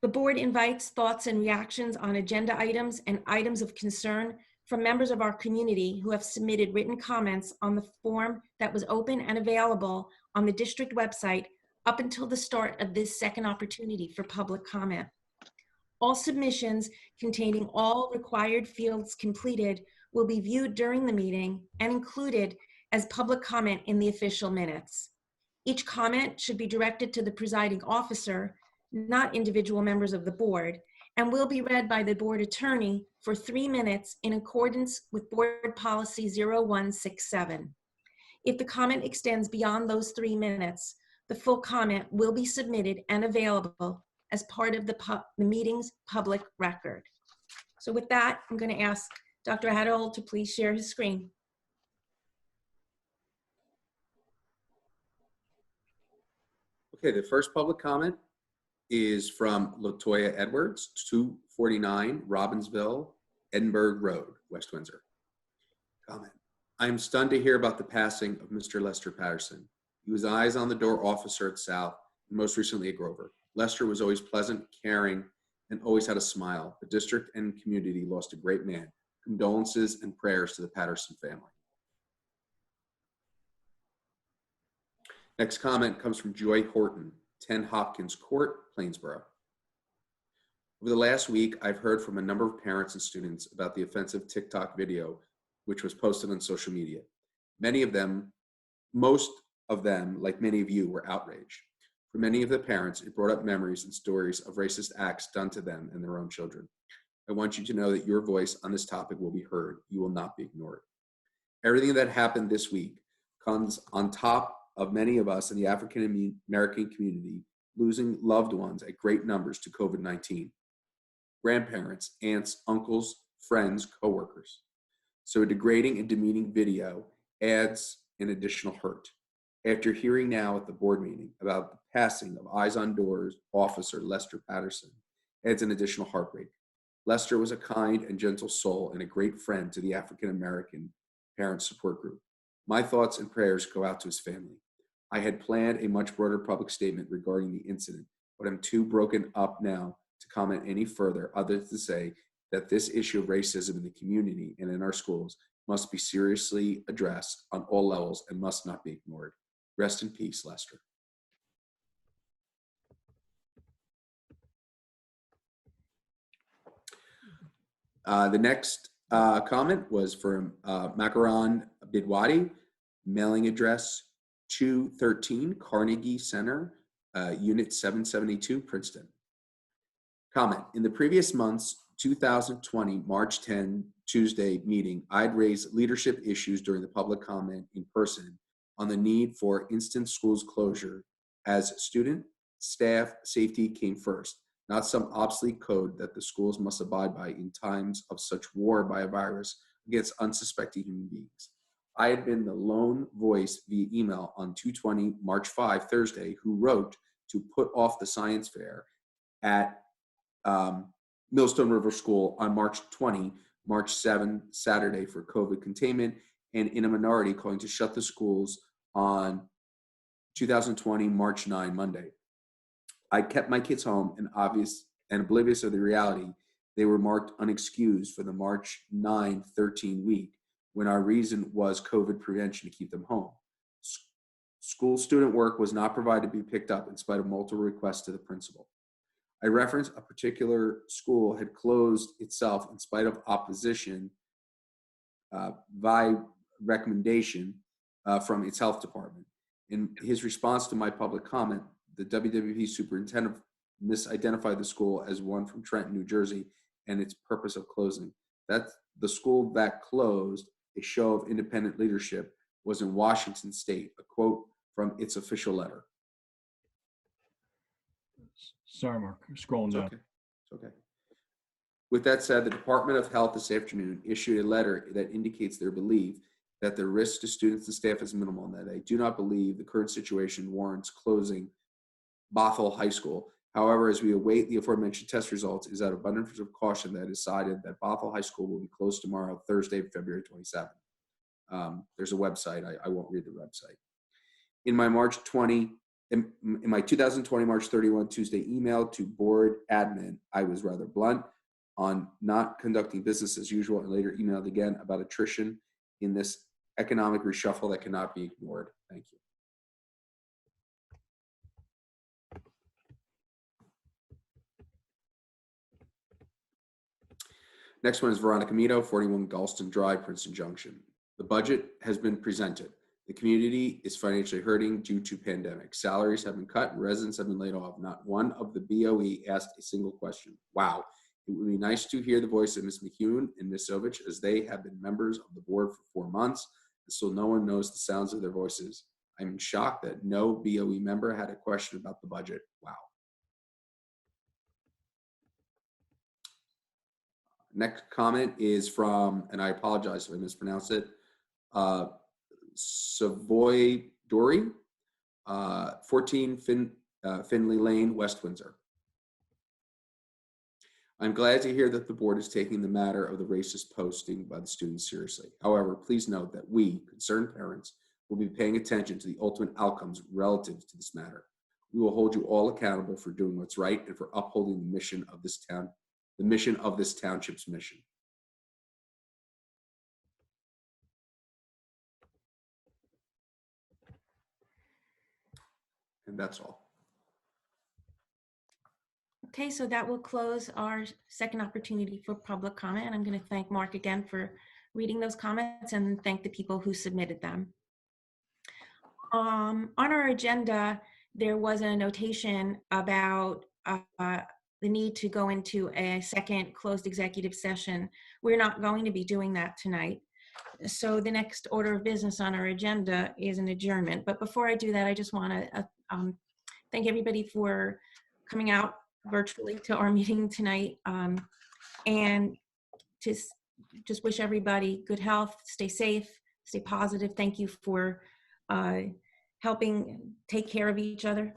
The board invites thoughts and reactions on agenda items and items of concern from members of our community who have submitted written comments on the form that was open and available on the district website up until the start of this second opportunity for public comment. All submissions containing all required fields completed will be viewed during the meeting and included as public comment in the official minutes. Each comment should be directed to the presiding officer, not individual members of the board, and will be read by the board attorney for 3 minutes in accordance with board policy 0167. If the comment extends beyond those 3 minutes, the full comment will be submitted and available as part of the meeting's public record. So with that, I'm going to ask Dr. Haddle to please share his screen. Okay, the first public comment is from Latoya Edwards, 249 Robbinsville, Edinburgh Road, West Windsor. Comment: I am stunned to hear about the passing of Mr. Lester Patterson. He was eyes on the door officer at South and most recently at Grover. Lester was always pleasant, caring, and always had a smile. The district and community lost a great man. Condolences and prayers to the Patterson family. Next comment comes from Joy Horton, 10 Hopkins Court, Plainsboro. Over the last week, I've heard from a number of parents and students about the offensive TikTok video, which was posted on social media. Most of them, like many of you, were outraged. For many of the parents, it brought up memories and stories of racist acts done to them and their own children. I want you to know that your voice on this topic will be heard. You will not be ignored. Everything that happened this week comes on top of many of us in the African American community losing loved ones at great numbers to COVID-19. Grandparents, aunts, uncles, friends, coworkers. So a degrading and demeaning video adds an additional hurt. After hearing now at the board meeting about the passing of Eyes on Doors officer Lester Patterson, adds an additional heartbreak. Lester was a kind and gentle soul and a great friend to the African American parent support group. My thoughts and prayers go out to his family. I had planned a much broader public statement regarding the incident, but I'm too broken up now to comment any further, other than to say that this issue of racism in the community and in our schools must be seriously addressed on all levels and must not be ignored. Rest in peace, Lester. The next comment was from Makaran Bidwadi, mailing address 213 Carnegie Center, Unit 772, Princeton. Comment. In the previous month's 2020 March 10 Tuesday meeting, I'd raised leadership issues during the public comment in person on the need for instant schools closure as student, staff safety came first, not some obsolete code that the schools must abide by in times of such war by a virus against unsuspecting human beings. I had been the lone voice via email on 2/20 March 5 Thursday who wrote to put off the science fair at Millstone River School on March 20, March 7 Saturday for COVID containment, and in a minority calling to shut the schools on 2020 March 9 Monday. I kept my kids home and oblivious of the reality they were marked unexcused for the March 9-13 week when our reason was COVID prevention to keep them home. School student work was not provided to be picked up in spite of multiple requests to the principal. I referenced a particular school had closed itself in spite of opposition by recommendation from its health department. In his response to my public comment, the WWP superintendent misidentified the school as one from Trenton, New Jersey, and its purpose of closing. That the school that closed, a show of independent leadership, was in Washington State, a quote from its official letter. Sorry, Mark, scrolling down. Okay. It's okay. With that said, the Department of Health this afternoon issued a letter that indicates their belief that the risk to students and staff is minimal and that they do not believe the current situation warrants closing Bothell High School. However, as we await the aforementioned test results, it is out of abundance of caution that I decided that Bothell High School will be closed tomorrow, Thursday, February 27th. There's a website. I won't read the website. In my in my 2020 March 31 Tuesday email to board admin, I was rather blunt on not conducting business as usual, and later emailed again about attrition in this economic reshuffle that cannot be ignored. Thank you. Next one is Veronica Mito, 41 Galston Drive, Princeton Junction. The budget has been presented. The community is financially hurting due to pandemic. Salaries have been cut and residents have been laid off. Not one of the BOE asked a single question. Wow. It would be nice to hear the voice of Ms. McCune and Ms. Sovich, as they have been members of the board for 4 months, and so no one knows the sounds of their voices. I'm in shock that no BOE member had a question about the budget. Wow. Next comment is from, and I apologize if I mispronounced it, Savoy Dory, 14 Finley Lane, West Windsor. I'm glad to hear that the board is taking the matter of the racist posting by the students seriously. However, please note that we, concerned parents, will be paying attention to the ultimate outcomes relative to this matter. We will hold you all accountable for doing what's right and for upholding the mission of this town, the mission of this township's mission. And that's all. Okay, so that will close our second opportunity for public comment. And I'm going to thank Mark again for reading those comments and thank the people who submitted them. On our agenda, there was a notation about the need to go into a second closed executive session. We're not going to be doing that tonight. So the next order of business on our agenda is an adjournment. But before I do that, I just want to thank everybody for coming out virtually to our meeting tonight, and just wish everybody good health, stay safe, stay positive. Thank you for helping take care of each other.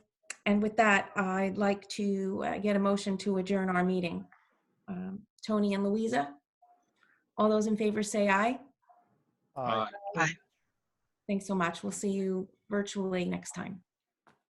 And with that, I'd like to get a motion to adjourn our meeting. Tony and Louisa, all those in favor say aye. Aye. Aye. Thanks so much. We'll see you virtually next time.